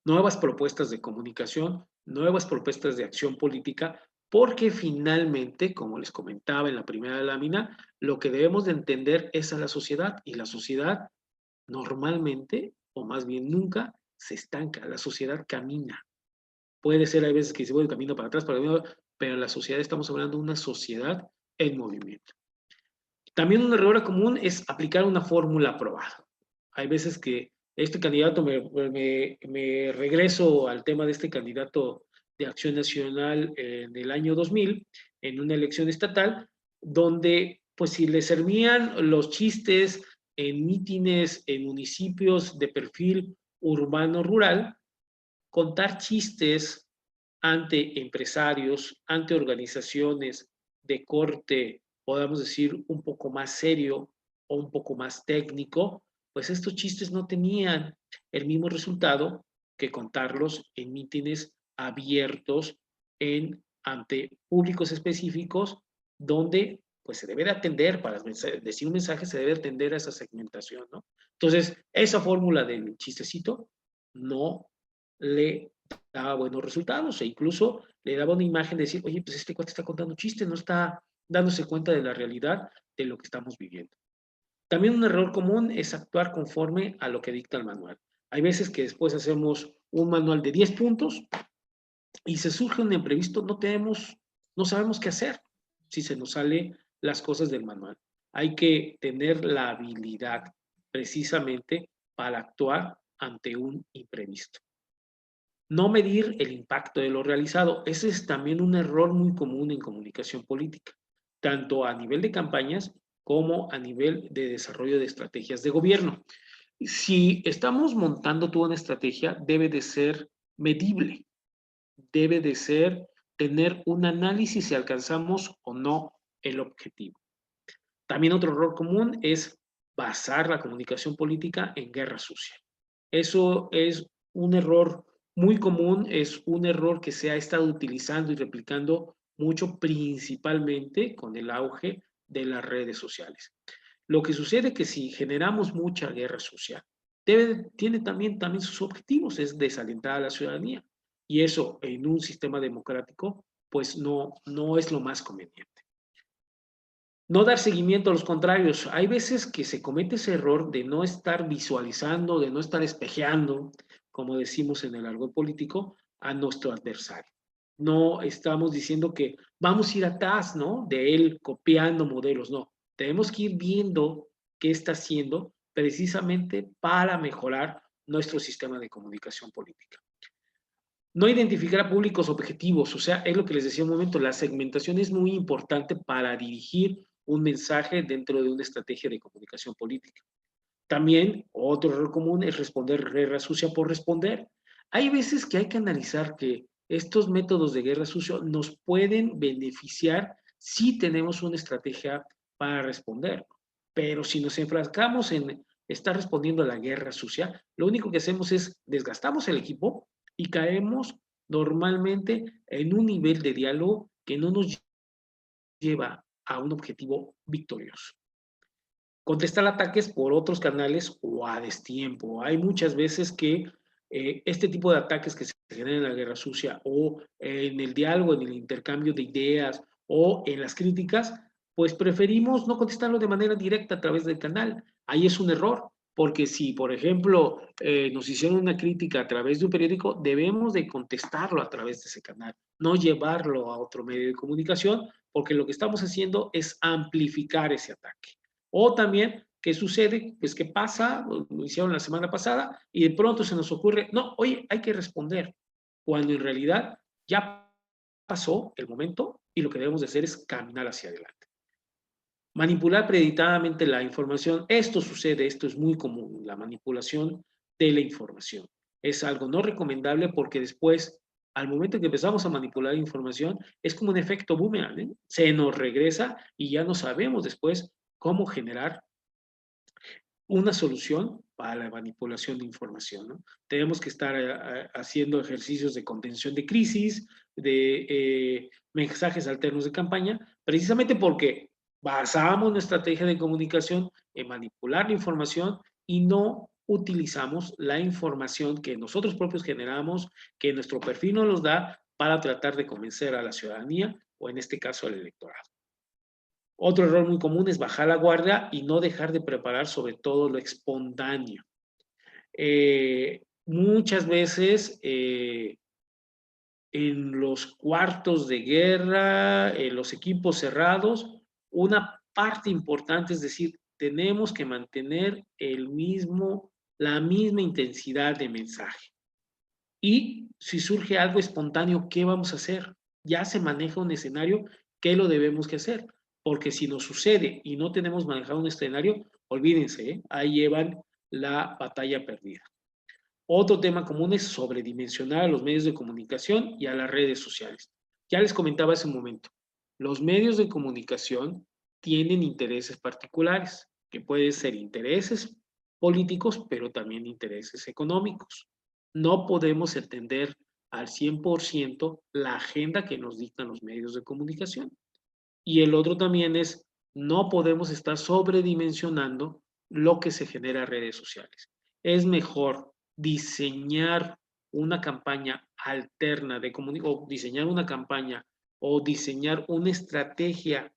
nuevas propuestas de comunicación, nuevas propuestas de acción política, porque finalmente, como les comentaba en la primera lámina, lo que debemos de entender es a la sociedad y la sociedad normalmente, o más bien nunca, se estanca. La sociedad camina. Puede ser, hay veces que se vuelve el camino para atrás, pero en la sociedad estamos hablando de una sociedad en movimiento. También un error común es aplicar una fórmula aprobada. Hay veces que Este candidato, me regreso al tema de este candidato de Acción Nacional en el año 2000, en una elección estatal, donde pues si le servían los chistes en mítines en municipios de perfil urbano-rural, contar chistes ante empresarios, ante organizaciones de corte, podemos decir, un poco más serio o un poco más técnico, pues estos chistes no tenían el mismo resultado que contarlos en mítines abiertos ante públicos específicos donde pues se debe de atender, para decir un mensaje se debe atender a esa segmentación, ¿no? Entonces, esa fórmula del chistecito no le daba buenos resultados e incluso le daba una imagen de decir, oye, pues este cuate está contando chistes, no está dándose cuenta de la realidad de lo que estamos viviendo. También un error común es actuar conforme a lo que dicta el manual. Hay veces que después hacemos un manual de 10 puntos y se surge un imprevisto, no sabemos qué hacer si se nos salen las cosas del manual. Hay que tener la habilidad precisamente para actuar ante un imprevisto. No medir el impacto de lo realizado. Ese es también un error muy común en comunicación política, tanto a nivel de campañas como a nivel de desarrollo de estrategias de gobierno. Si estamos montando toda una estrategia, debe de ser medible, debe de ser tener un análisis si alcanzamos o no el objetivo. También otro error común es basar la comunicación política en guerra sucia. Eso es un error muy común, es un error que se ha estado utilizando y replicando mucho, principalmente con el auge de las redes sociales. Lo que sucede es que si generamos mucha guerra sucia, tiene también sus objetivos, es desalentar a la ciudadanía. Y eso en un sistema democrático, pues no es lo más conveniente. No dar seguimiento a los contrarios. Hay veces que se comete ese error de no estar visualizando, de no estar espejeando, como decimos en el argot político, a nuestro adversario. No estamos diciendo que vamos a ir atrás, ¿no? De él copiando modelos, no. Tenemos que ir viendo qué está haciendo precisamente para mejorar nuestro sistema de comunicación política. No identificar a públicos objetivos, o sea, es lo que les decía un momento, la segmentación es muy importante para dirigir un mensaje dentro de una estrategia de comunicación política. También otro error común es responder guerra sucia por responder. Hay veces que hay que analizar que estos métodos de guerra sucia nos pueden beneficiar si tenemos una estrategia para responder, pero si nos enfrascamos en estar respondiendo a la guerra sucia, lo único que hacemos es desgastamos el equipo y caemos normalmente en un nivel de diálogo que no nos lleva a un objetivo victorioso. Contestar ataques por otros canales o a destiempo. Hay muchas veces que este tipo de ataques que se generan en la guerra sucia o en el diálogo, en el intercambio de ideas o en las críticas, pues preferimos no contestarlo de manera directa a través del canal. Ahí es un error, porque si, por ejemplo, nos hicieron una crítica a través de un periódico, debemos de contestarlo a través de ese canal, no llevarlo a otro medio de comunicación, porque lo que estamos haciendo es amplificar ese ataque. O también, ¿qué sucede? Pues ¿qué pasa? Lo hicieron la semana pasada y de pronto se nos ocurre, no, oye, hay que responder, cuando en realidad ya pasó el momento y lo que debemos de hacer es caminar hacia adelante. Manipular premeditadamente la información, esto sucede, esto es muy común, la manipulación de la información. Es algo no recomendable porque después, al momento que empezamos a manipular información, es como un efecto boomerang, ¿eh? Se nos regresa y ya no sabemos después cómo generar una solución para la manipulación de información, ¿no? Tenemos que estar haciendo ejercicios de contención de crisis, de mensajes alternos de campaña, precisamente porque basamos nuestra estrategia de comunicación en manipular la información y no utilizamos la información que nosotros propios generamos, que nuestro perfil nos los da para tratar de convencer a la ciudadanía o en este caso al electorado. Otro error muy común es bajar la guardia y no dejar de preparar sobre todo lo espontáneo. Muchas veces en los cuartos de guerra, en los equipos cerrados, una parte importante es decir, tenemos que mantener el mismo la misma intensidad de mensaje. Y si surge algo espontáneo, ¿qué vamos a hacer? Ya se maneja un escenario, ¿qué lo debemos que hacer? Porque si nos sucede y no tenemos manejado un escenario, olvídense, ¿eh? Ahí llevan la batalla perdida. Otro tema común es sobredimensionar a los medios de comunicación y a las redes sociales. Ya les comentaba hace un momento, los medios de comunicación tienen intereses particulares, que pueden ser intereses políticos, pero también intereses económicos. No podemos entender al 100% la agenda que nos dictan los medios de comunicación. Y el otro también es, no podemos estar sobredimensionando lo que se genera en redes sociales. Es mejor diseñar una campaña alterna de comunicación, o diseñar una campaña o diseñar una estrategia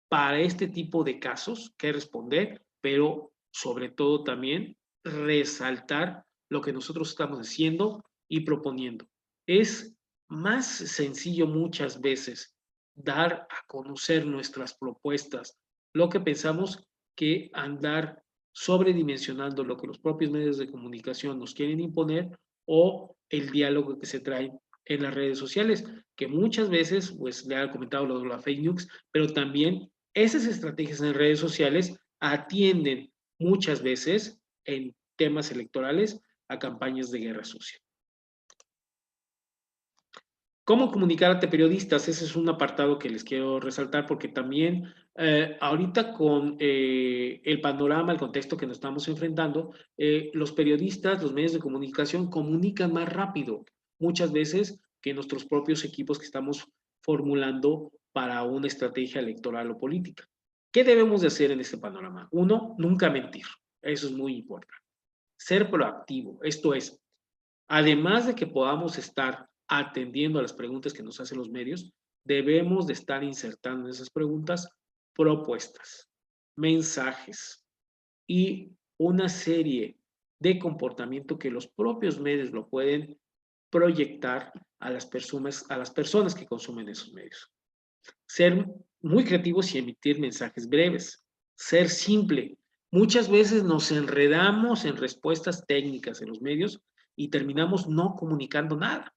para este tipo de casos que responder, pero sobre todo también resaltar lo que nosotros estamos haciendo y proponiendo. Es más sencillo muchas veces dar a conocer nuestras propuestas, lo que pensamos, que andar sobredimensionando lo que los propios medios de comunicación nos quieren imponer o el diálogo que se trae en las redes sociales, que muchas veces, pues le ha comentado lo de la fake news, pero también esas estrategias en redes sociales atienden muchas veces en temas electorales a campañas de guerra sucia. ¿Cómo comunicar ante periodistas? Ese es un apartado que les quiero resaltar porque también ahorita con el panorama, el contexto que nos estamos enfrentando, los periodistas, los medios de comunicación comunican más rápido muchas veces que nuestros propios equipos que estamos formulando para una estrategia electoral o política. ¿Qué debemos de hacer en este panorama? Uno, nunca mentir. Eso es muy importante. Ser proactivo. Esto es, además de que podamos estar atendiendo a las preguntas que nos hacen los medios, debemos de estar insertando en esas preguntas propuestas, mensajes y una serie de comportamiento que los propios medios lo pueden proyectar a las personas que consumen esos medios. Ser muy creativos y emitir mensajes breves. Ser simple. Muchas veces nos enredamos en respuestas técnicas en los medios y terminamos no comunicando nada.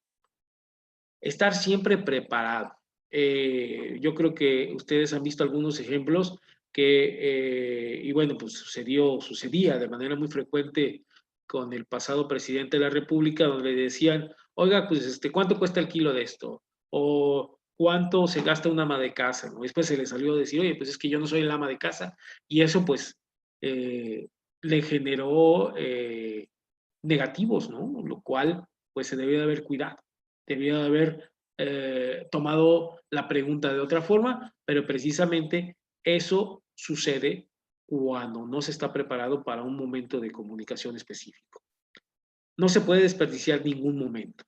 Estar siempre preparado. Yo creo que ustedes han visto algunos ejemplos que, y bueno, pues sucedía de manera muy frecuente con el pasado presidente de la República, donde le decían, oiga, pues, ¿cuánto cuesta el kilo de esto? O ¿cuánto se gasta una ama de casa? ¿No? Después se le salió a decir, oye, pues es que yo no soy el ama de casa, y eso pues le generó negativos, ¿no? Lo cual pues se debió de haber cuidado, debió de haber tomado la pregunta de otra forma, pero precisamente eso sucede cuando no se está preparado para un momento de comunicación específico. No se puede desperdiciar ningún momento.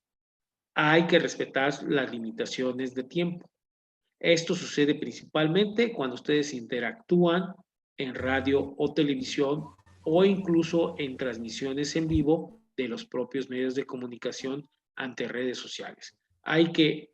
Hay que respetar las limitaciones de tiempo. Esto sucede principalmente cuando ustedes interactúan en radio o televisión o incluso en transmisiones en vivo de los propios medios de comunicación ante redes sociales. Hay que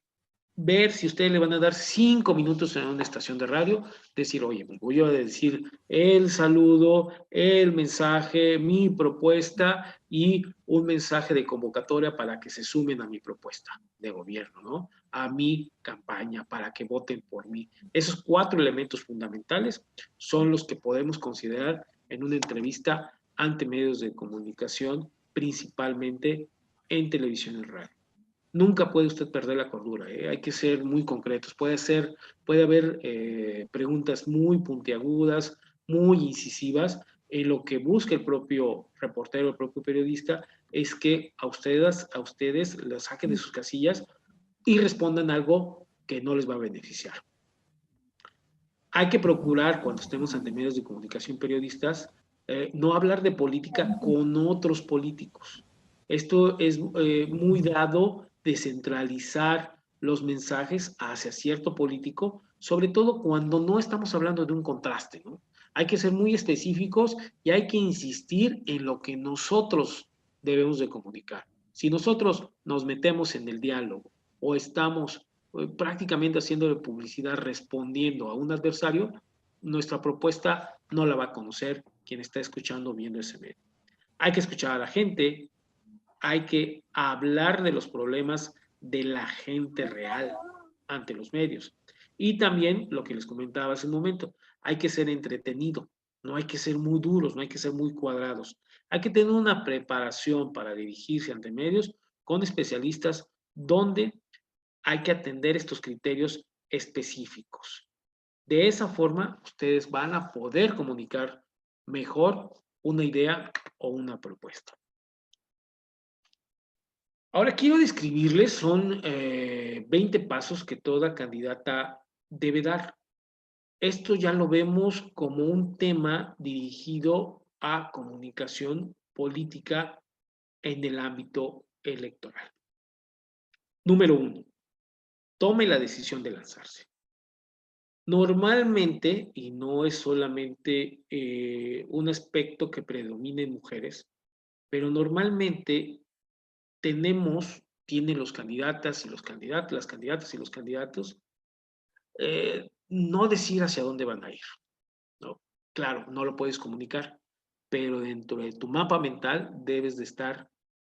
ver si ustedes le van a dar 5 minutos en una estación de radio, decir, oye, me voy a decir el saludo, el mensaje, mi propuesta y un mensaje de convocatoria para que se sumen a mi propuesta de gobierno, ¿no? A mi campaña, para que voten por mí. Esos 4 elementos fundamentales son los que podemos considerar en una entrevista ante medios de comunicación, principalmente en televisión y radio. Nunca puede usted perder la cordura, ¿eh? Hay que ser muy concretos. Puede haber preguntas muy puntiagudas, muy incisivas. En lo que busca el propio reportero, el propio periodista, es que a ustedes los saquen de sus casillas y respondan algo que no les va a beneficiar. Hay que procurar, cuando estemos ante medios de comunicación periodistas, no hablar de política con otros políticos. Esto es muy dado de centralizar los mensajes hacia cierto político, sobre todo cuando no estamos hablando de un contraste, ¿no? Hay que ser muy específicos y hay que insistir en lo que nosotros debemos de comunicar. Si nosotros nos metemos en el diálogo o estamos prácticamente haciéndole publicidad respondiendo a un adversario, nuestra propuesta no la va a conocer quien está escuchando o viendo ese medio. Hay que escuchar a la gente, hay que hablar de los problemas de la gente real ante los medios. Y también lo que les comentaba hace un momento, hay que ser entretenido, no hay que ser muy duros, no hay que ser muy cuadrados. Hay que tener una preparación para dirigirse ante medios con especialistas donde hay que atender estos criterios específicos. De esa forma, ustedes van a poder comunicar mejor una idea o una propuesta. Ahora quiero describirles, son 20 pasos que toda candidata debe dar. Esto ya lo vemos como un tema dirigido a comunicación política en el ámbito electoral. Número 1, tome la decisión de lanzarse. Normalmente, y no es solamente un aspecto que predomine en mujeres, pero normalmente tienen los candidatas y los candidatos, las candidatas y los candidatos, no decir hacia dónde van a ir, ¿no? Claro, no lo puedes comunicar, pero dentro de tu mapa mental debes de estar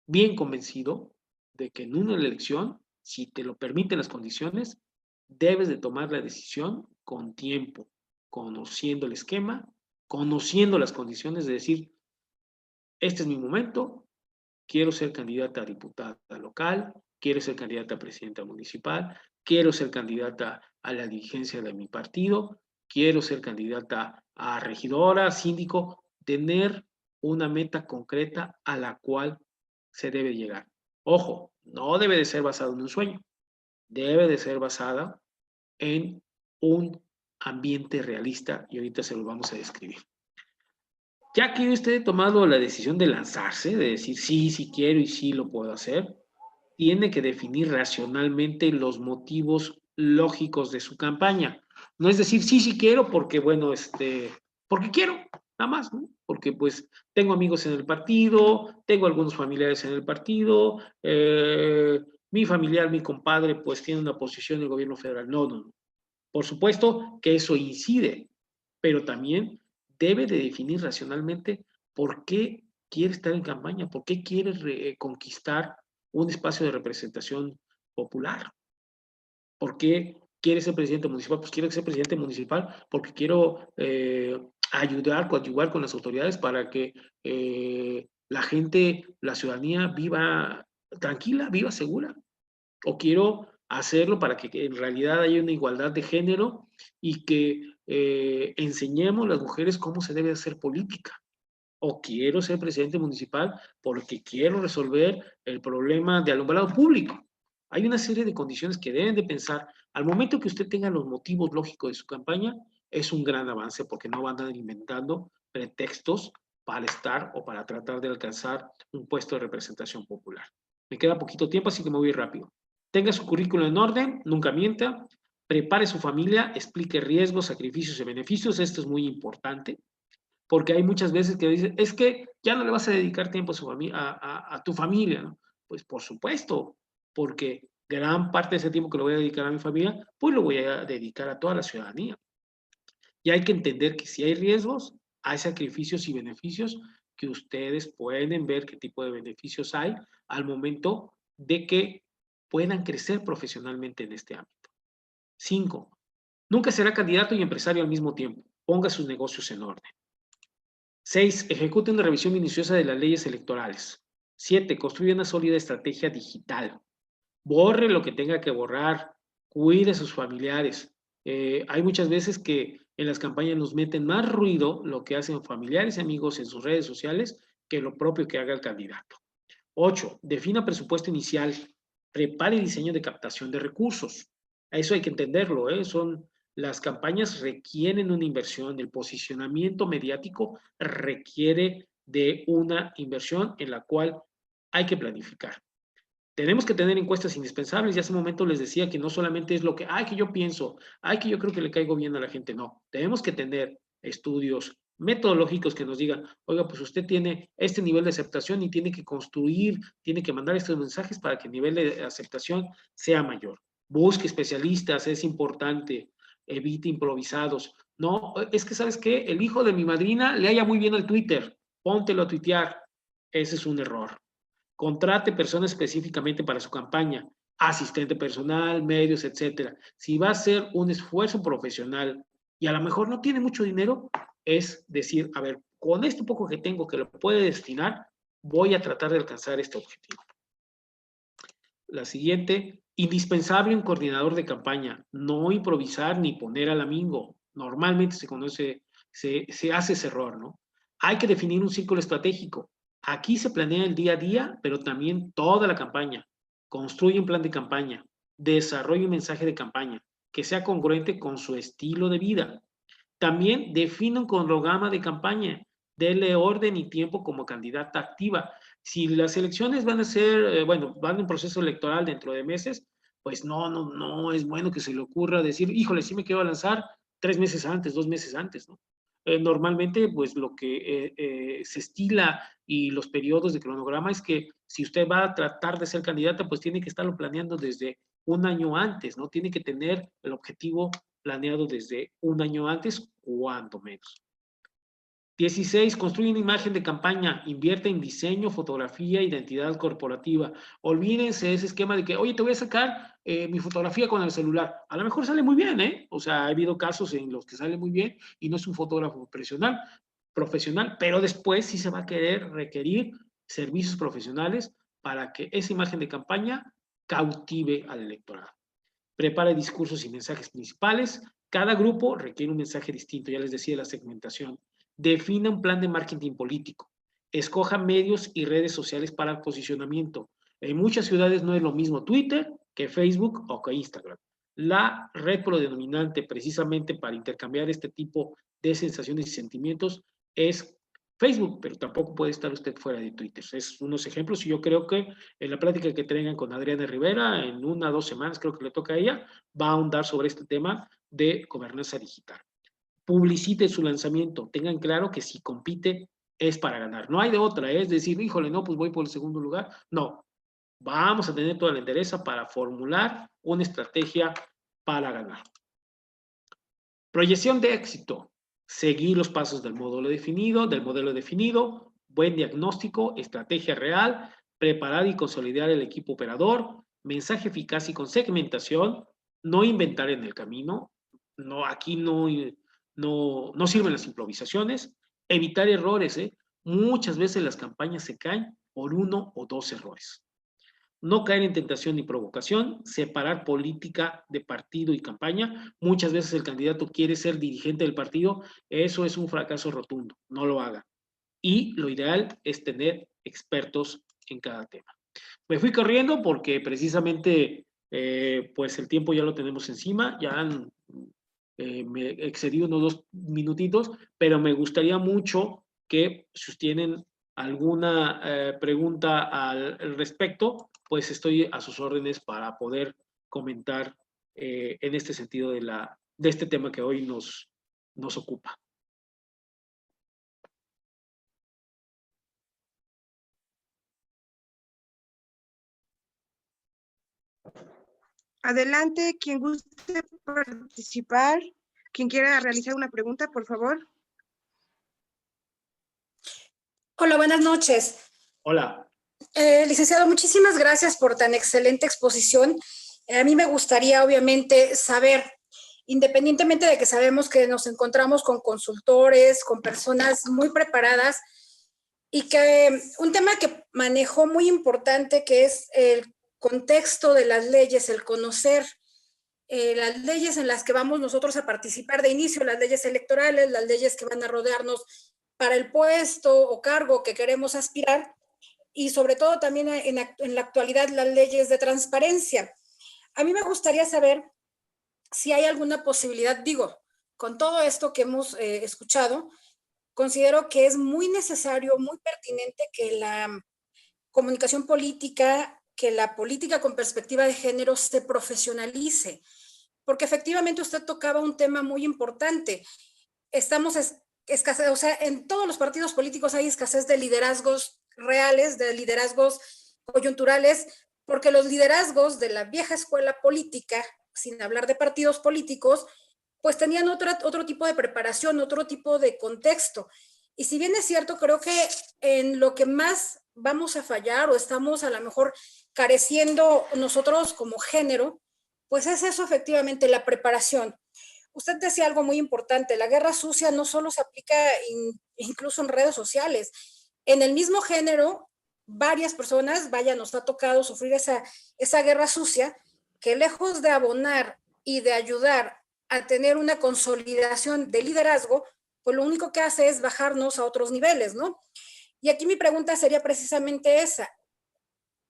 bien convencido de que en una elección, si te lo permiten las condiciones, debes de tomar la decisión con tiempo, conociendo el esquema, conociendo las condiciones de decir, este es mi momento, quiero ser candidata a diputada local, quiero ser candidata a presidenta municipal, quiero ser candidata a la dirigencia de mi partido, quiero ser candidata a regidora, síndico, tener una meta concreta a la cual se debe llegar. Ojo, no debe de ser basada en un sueño, debe de ser basada en un ambiente realista y ahorita se lo vamos a describir. Ya que usted ha tomado la decisión de lanzarse, de decir sí, sí quiero y sí lo puedo hacer, tiene que definir racionalmente los motivos lógicos de su campaña. No es decir, sí, sí quiero porque, bueno, porque quiero, nada más, ¿no? Porque pues tengo amigos en el partido, tengo algunos familiares en el partido, mi familiar, mi compadre, pues tiene una posición en el gobierno federal. No, no, no. Por supuesto que eso incide, pero también debe de definir racionalmente por qué quiere estar en campaña, por qué quiere conquistar un espacio de representación popular, por qué quiere ser presidente municipal. Pues quiero ser presidente municipal porque quiero ayudar, coadyuvar con las autoridades para que la gente, la ciudadanía viva tranquila, viva segura. O quiero hacerlo para que en realidad haya una igualdad de género y que enseñemos a las mujeres cómo se debe hacer política. O quiero ser presidente municipal porque quiero resolver el problema de alumbrado público. Hay una serie de condiciones que deben de pensar. Al momento que usted tenga los motivos lógicos de su campaña, es un gran avance porque no van a andar inventando pretextos para estar o para tratar de alcanzar un puesto de representación popular. Me queda poquito tiempo, así que me voy rápido. Tenga su currículum en orden, nunca mienta, prepare su familia, explique riesgos, sacrificios y beneficios. Esto es muy importante porque hay muchas veces que dicen, es que ya no le vas a dedicar tiempo a, a tu familia, ¿no? Pues por supuesto, porque gran parte de ese tiempo que lo voy a dedicar a mi familia, pues lo voy a dedicar a toda la ciudadanía. Y hay que entender que si hay riesgos, hay sacrificios y beneficios que ustedes pueden ver qué tipo de beneficios hay al momento de que puedan crecer profesionalmente en este ámbito. 5. Nunca será candidato y empresario al mismo tiempo. Ponga sus negocios en orden. 6. Ejecute una revisión minuciosa de las leyes electorales. 7. Construye una sólida estrategia digital. Borre lo que tenga que borrar. Cuide a sus familiares. Hay muchas veces que en las campañas nos meten más ruido lo que hacen familiares y amigos en sus redes sociales que lo propio que haga el candidato. 8. Defina presupuesto inicial. Prepare diseño de captación de recursos. Eso hay que entenderlo, ¿eh? Las campañas requieren una inversión, el posicionamiento mediático requiere de una inversión en la cual hay que planificar. Tenemos que tener encuestas indispensables y hace un momento les decía que no solamente es lo que, que yo pienso, que yo creo que le caigo bien a la gente, no. Tenemos que tener estudios metodológicos que nos digan, oiga, pues usted tiene este nivel de aceptación y tiene que construir, tiene que mandar estos mensajes para que el nivel de aceptación sea mayor. Busque especialistas, es importante, evite improvisados. No, es que, ¿sabes qué? El hijo de mi madrina le haya muy bien al Twitter, póntelo a tuitear. Ese es un error. Contrate personas específicamente para su campaña, asistente personal, medios, etcétera. Si va a ser un esfuerzo profesional y a lo mejor no tiene mucho dinero, es decir, a ver, con esto poco que tengo que lo puede destinar, voy a tratar de alcanzar este objetivo. La siguiente, indispensable un coordinador de campaña, no improvisar ni poner al amigo. Normalmente se hace ese error, ¿no? Hay que definir un círculo estratégico. Aquí se planea el día a día, pero también toda la campaña. Construye un plan de campaña, desarrolla un mensaje de campaña que sea congruente con su estilo de vida. También define un cronograma de campaña, dele orden y tiempo como candidata activa. Si las elecciones van a ser, bueno, van en un proceso electoral dentro de meses, pues no es bueno que se le ocurra decir, híjole, sí me quiero lanzar 3 meses antes, 2 meses antes, ¿no? Normalmente, pues lo que se estila y los periodos de cronograma es que si usted va a tratar de ser candidata, pues tiene que estarlo planeando desde un año antes, ¿no? Tiene que tener el objetivo planeado desde un año antes, cuando menos. 16. Construye una imagen de campaña, invierte en diseño, fotografía, identidad corporativa. Olvídense de ese esquema de que, oye, te voy a sacar mi fotografía con el celular. A lo mejor sale muy bien, ¿eh? O sea, ha habido casos en los que sale muy bien y no es un fotógrafo profesional, pero después sí se va a querer requerir servicios profesionales para que esa imagen de campaña cautive al electorado. Prepare discursos y mensajes principales. Cada grupo requiere un mensaje distinto, ya les decía, la segmentación. Defina un plan de marketing político. Escoja medios y redes sociales para el posicionamiento. En muchas ciudades no es lo mismo Twitter que Facebook o que Instagram. La red predominante precisamente para intercambiar este tipo de sensaciones y sentimientos es Facebook, pero tampoco puede estar usted fuera de Twitter. Es unos ejemplos y yo creo que en la plática que tengan con Adriana Rivera, en 1 o 2 semanas, creo que le toca a ella, va a ahondar sobre este tema de gobernanza digital. Publicite su lanzamiento, tengan claro que si compite es para ganar. No hay de otra, es decir, híjole, no, pues voy por el segundo lugar. No, vamos a tener toda la entereza para formular una estrategia para ganar. Proyección de éxito. Seguir los pasos del modelo definido, buen diagnóstico, estrategia real, preparar y consolidar el equipo operador, mensaje eficaz y con segmentación, no inventar en el camino, no, aquí no sirven las improvisaciones, evitar errores, muchas veces las campañas se caen por 1 o 2 errores. No caer en tentación ni provocación, separar política de partido y campaña. Muchas veces el candidato quiere ser dirigente del partido, eso es un fracaso rotundo, no lo haga. Y lo ideal es tener expertos en cada tema. Me fui corriendo porque precisamente pues el tiempo ya lo tenemos encima, ya me excedí unos 2 minutitos, pero me gustaría mucho que si tienen alguna pregunta al respecto, pues estoy a sus órdenes para poder comentar en este sentido de este tema que hoy nos ocupa. Adelante, quien guste participar, quien quiera realizar una pregunta, por favor. Hola, buenas noches. Hola. Licenciado, muchísimas gracias por tan excelente exposición. A mí me gustaría, obviamente, saber, independientemente de que sabemos que nos encontramos con consultores, con personas muy preparadas, y que un tema que manejó muy importante, que es el contexto de las leyes, el conocer las leyes en las que vamos nosotros a participar de inicio, las leyes electorales, las leyes que van a rodearnos para el puesto o cargo que queremos aspirar, y sobre todo también en la actualidad las leyes de transparencia. A mí me gustaría saber si hay alguna posibilidad, digo, con todo esto que hemos escuchado, considero que es muy necesario, muy pertinente que la comunicación política, que la política con perspectiva de género se profesionalice, porque efectivamente usted tocaba un tema muy importante. Estamos escasez, o sea, en todos los partidos políticos hay escasez de liderazgos reales, de liderazgos coyunturales, porque los liderazgos de la vieja escuela política, sin hablar de partidos políticos, pues tenían otro tipo de preparación, otro tipo de contexto. Y si bien es cierto, creo que en lo que más vamos a fallar o estamos a lo mejor careciendo nosotros como género, pues es eso efectivamente, la preparación. Usted decía algo muy importante, la guerra sucia no solo se aplica incluso en redes sociales. En el mismo género, varias personas, vaya, nos ha tocado sufrir esa guerra sucia, que lejos de abonar y de ayudar a tener una consolidación de liderazgo, pues lo único que hace es bajarnos a otros niveles, ¿no? Y aquí mi pregunta sería precisamente esa.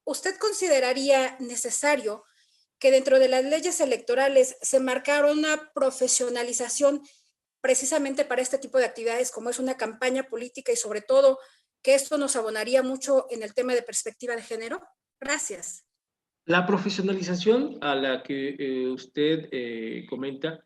¿Usted consideraría necesario que dentro de las leyes electorales se marcara una profesionalización precisamente para este tipo de actividades como es una campaña política y sobre todo que esto nos abonaría mucho en el tema de perspectiva de género? Gracias. La profesionalización a la que usted comenta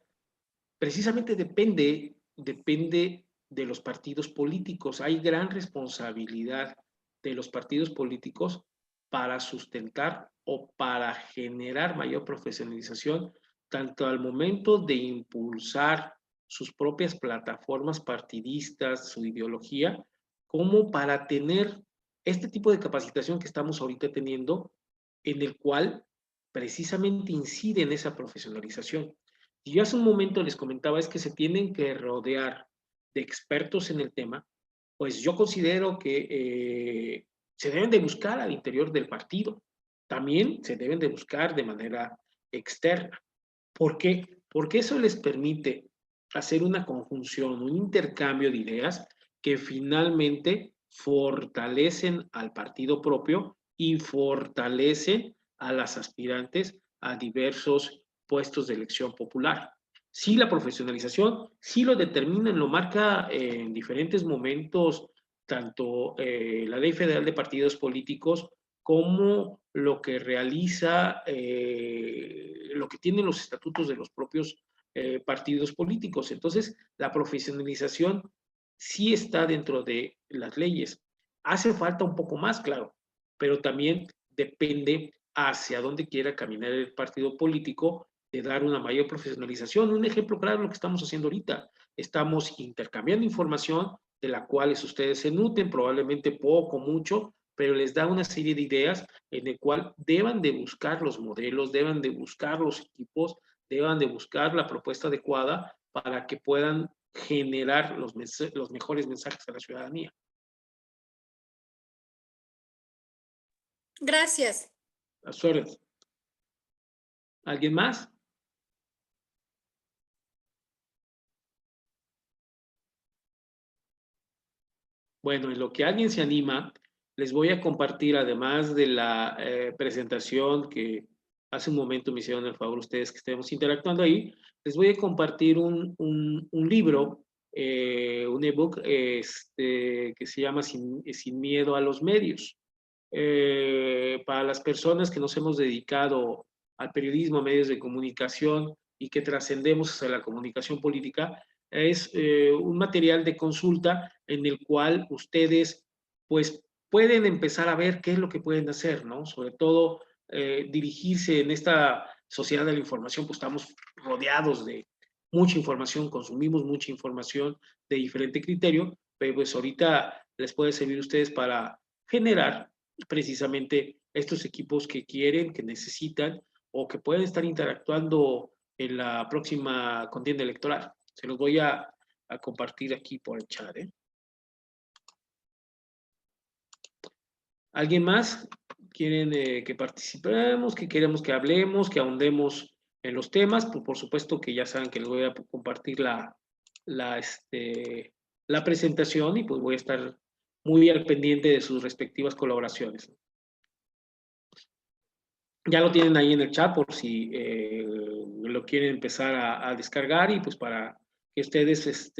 precisamente depende de los partidos políticos. Hay gran responsabilidad de los partidos políticos para sustentar o para generar mayor profesionalización, tanto al momento de impulsar sus propias plataformas partidistas, su ideología, como para tener este tipo de capacitación que estamos ahorita teniendo, en el cual precisamente incide en esa profesionalización. Y yo hace un momento les comentaba es que se tienen que rodear de expertos en el tema, pues yo considero que se deben de buscar al interior del partido. También se deben de buscar de manera externa. ¿Por qué? Porque eso les permite hacer una conjunción, un intercambio de ideas que finalmente fortalecen al partido propio y fortalecen a las aspirantes a diversos puestos de elección popular. Sí, la profesionalización, sí lo determina, lo marca en diferentes momentos, tanto la Ley Federal de Partidos Políticos como lo que realiza, lo que tienen los estatutos de los propios partidos políticos. Entonces, la profesionalización sí está dentro de las leyes. Hace falta un poco más, claro, pero también depende hacia dónde quiera caminar el partido político de dar una mayor profesionalización. Un ejemplo claro es lo que estamos haciendo ahorita. Estamos intercambiando información de la cual ustedes se nutren, probablemente poco, mucho, pero les da una serie de ideas en el cual deban de buscar los modelos, deban de buscar los equipos, deban de buscar la propuesta adecuada para que puedan generar los mejores mensajes a la ciudadanía. Gracias. A su orden. ¿Alguien más? Bueno, en lo que alguien se anima, les voy a compartir, además de la presentación que hace un momento me hicieron el favor ustedes que estemos interactuando ahí, les voy a compartir un libro, un ebook que se llama Sin miedo a los medios. Para las personas que nos hemos dedicado al periodismo, a medios de comunicación y que trascendemos hacia la comunicación política, es un material de consulta en el cual ustedes pues pueden empezar a ver qué es lo que pueden hacer, ¿no? Sobre todo dirigirse en esta sociedad de la información, pues estamos rodeados de mucha información, consumimos mucha información de diferente criterio, pero pues ahorita les puede servir a ustedes para generar precisamente estos equipos que quieren, que necesitan o que pueden estar interactuando en la próxima contienda electoral. Se los voy a compartir aquí por el chat. ¿Alguien más? ¿Quieren que participemos, que queremos que hablemos, que ahondemos en los temas? Pues por supuesto que ya saben que les voy a compartir la presentación y pues voy a estar muy al pendiente de sus respectivas colaboraciones. Ya lo tienen ahí en el chat por si lo quieren empezar a descargar y pues para que ustedes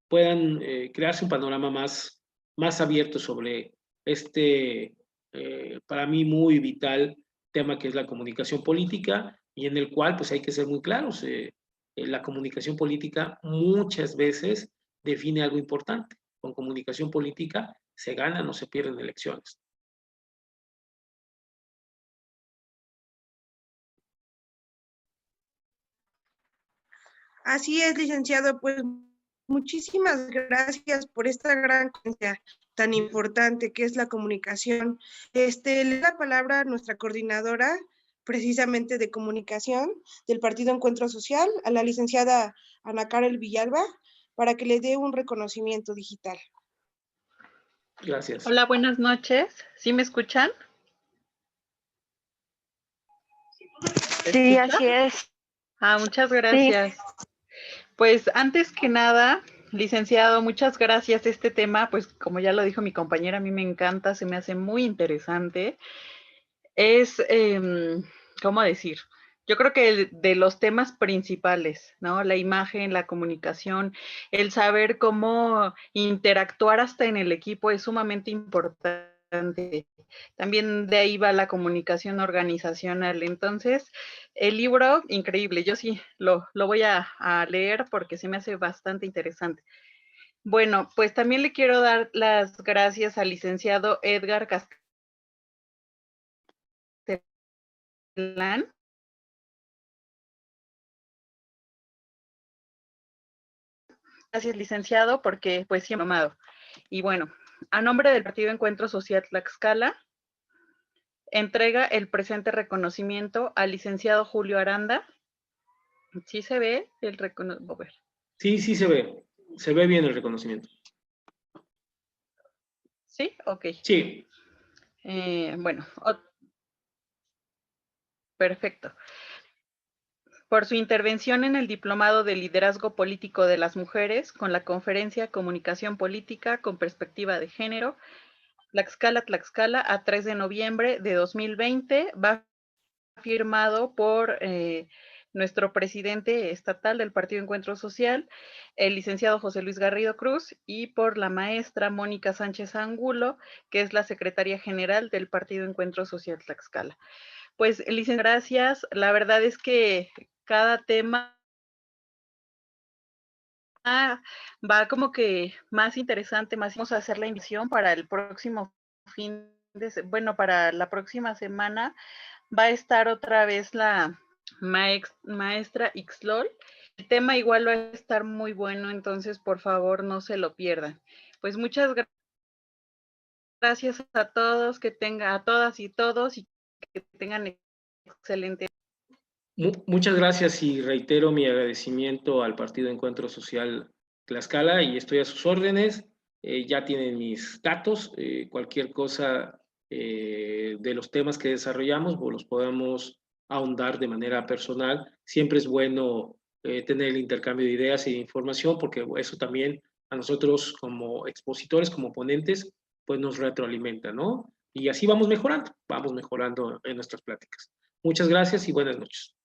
puedan crearse un panorama más abierto sobre para mí muy vital tema que es la comunicación política y en el cual pues hay que ser muy claros. La comunicación política muchas veces define algo importante. Con comunicación política se ganan o se pierden elecciones. Así es, licenciado, pues Muchísimas gracias por esta gran cuenta tan importante que es la comunicación. Le doy la palabra a nuestra coordinadora precisamente de comunicación del Partido Encuentro Social, a la licenciada Ana Karel Villalba, para que le dé un reconocimiento digital. Gracias. Hola, buenas noches. ¿Sí me escuchan? Sí, así es. Muchas gracias. Pues antes que nada, licenciado, muchas gracias. Este tema, pues como ya lo dijo mi compañera, a mí me encanta, se me hace muy interesante. Es, ¿cómo decir? Yo creo que de los temas principales, ¿no? La imagen, la comunicación, el saber cómo interactuar hasta en el equipo es sumamente importante. También de ahí va la comunicación organizacional. Entonces, el libro, increíble. Yo sí lo voy a leer porque se me hace bastante interesante. Bueno, pues también le quiero dar las gracias al licenciado Edgar Castellán. Gracias, licenciado, porque pues siempre amado. Y bueno, a nombre del Partido Encuentro Social Tlaxcala, entrega el presente reconocimiento al licenciado Julio Aranda. ¿Sí se ve el reconocimiento? Sí, sí se ve bien el reconocimiento. ¿Sí? Ok. Sí. Bueno, perfecto. Por su intervención en el Diplomado de Liderazgo Político de las Mujeres con la conferencia Comunicación Política con Perspectiva de Género, Tlaxcala, a 3 de noviembre de 2020, va firmado por nuestro presidente estatal del Partido Encuentro Social, el licenciado José Luis Garrido Cruz, y por la maestra Mónica Sánchez Angulo, que es la secretaria general del Partido Encuentro Social Tlaxcala. Pues, licenciada, gracias. La verdad es que cada tema va como que más interesante, más vamos a hacer la invitación para el próximo para la próxima semana va a estar otra vez la maestra Ixlol. El tema igual va a estar muy bueno, entonces por favor no se lo pierdan. Pues muchas gracias a todos, a todas y todos, y que tengan excelente. Muchas gracias y reitero mi agradecimiento al Partido Encuentro Social Tlaxcala y estoy a sus órdenes. Ya tienen mis datos, cualquier cosa de los temas que desarrollamos, pues los podemos ahondar de manera personal. Siempre es bueno tener el intercambio de ideas y de información porque eso también a nosotros como expositores, como ponentes, pues nos retroalimenta, ¿no? Y así vamos mejorando en nuestras pláticas. Muchas gracias y buenas noches.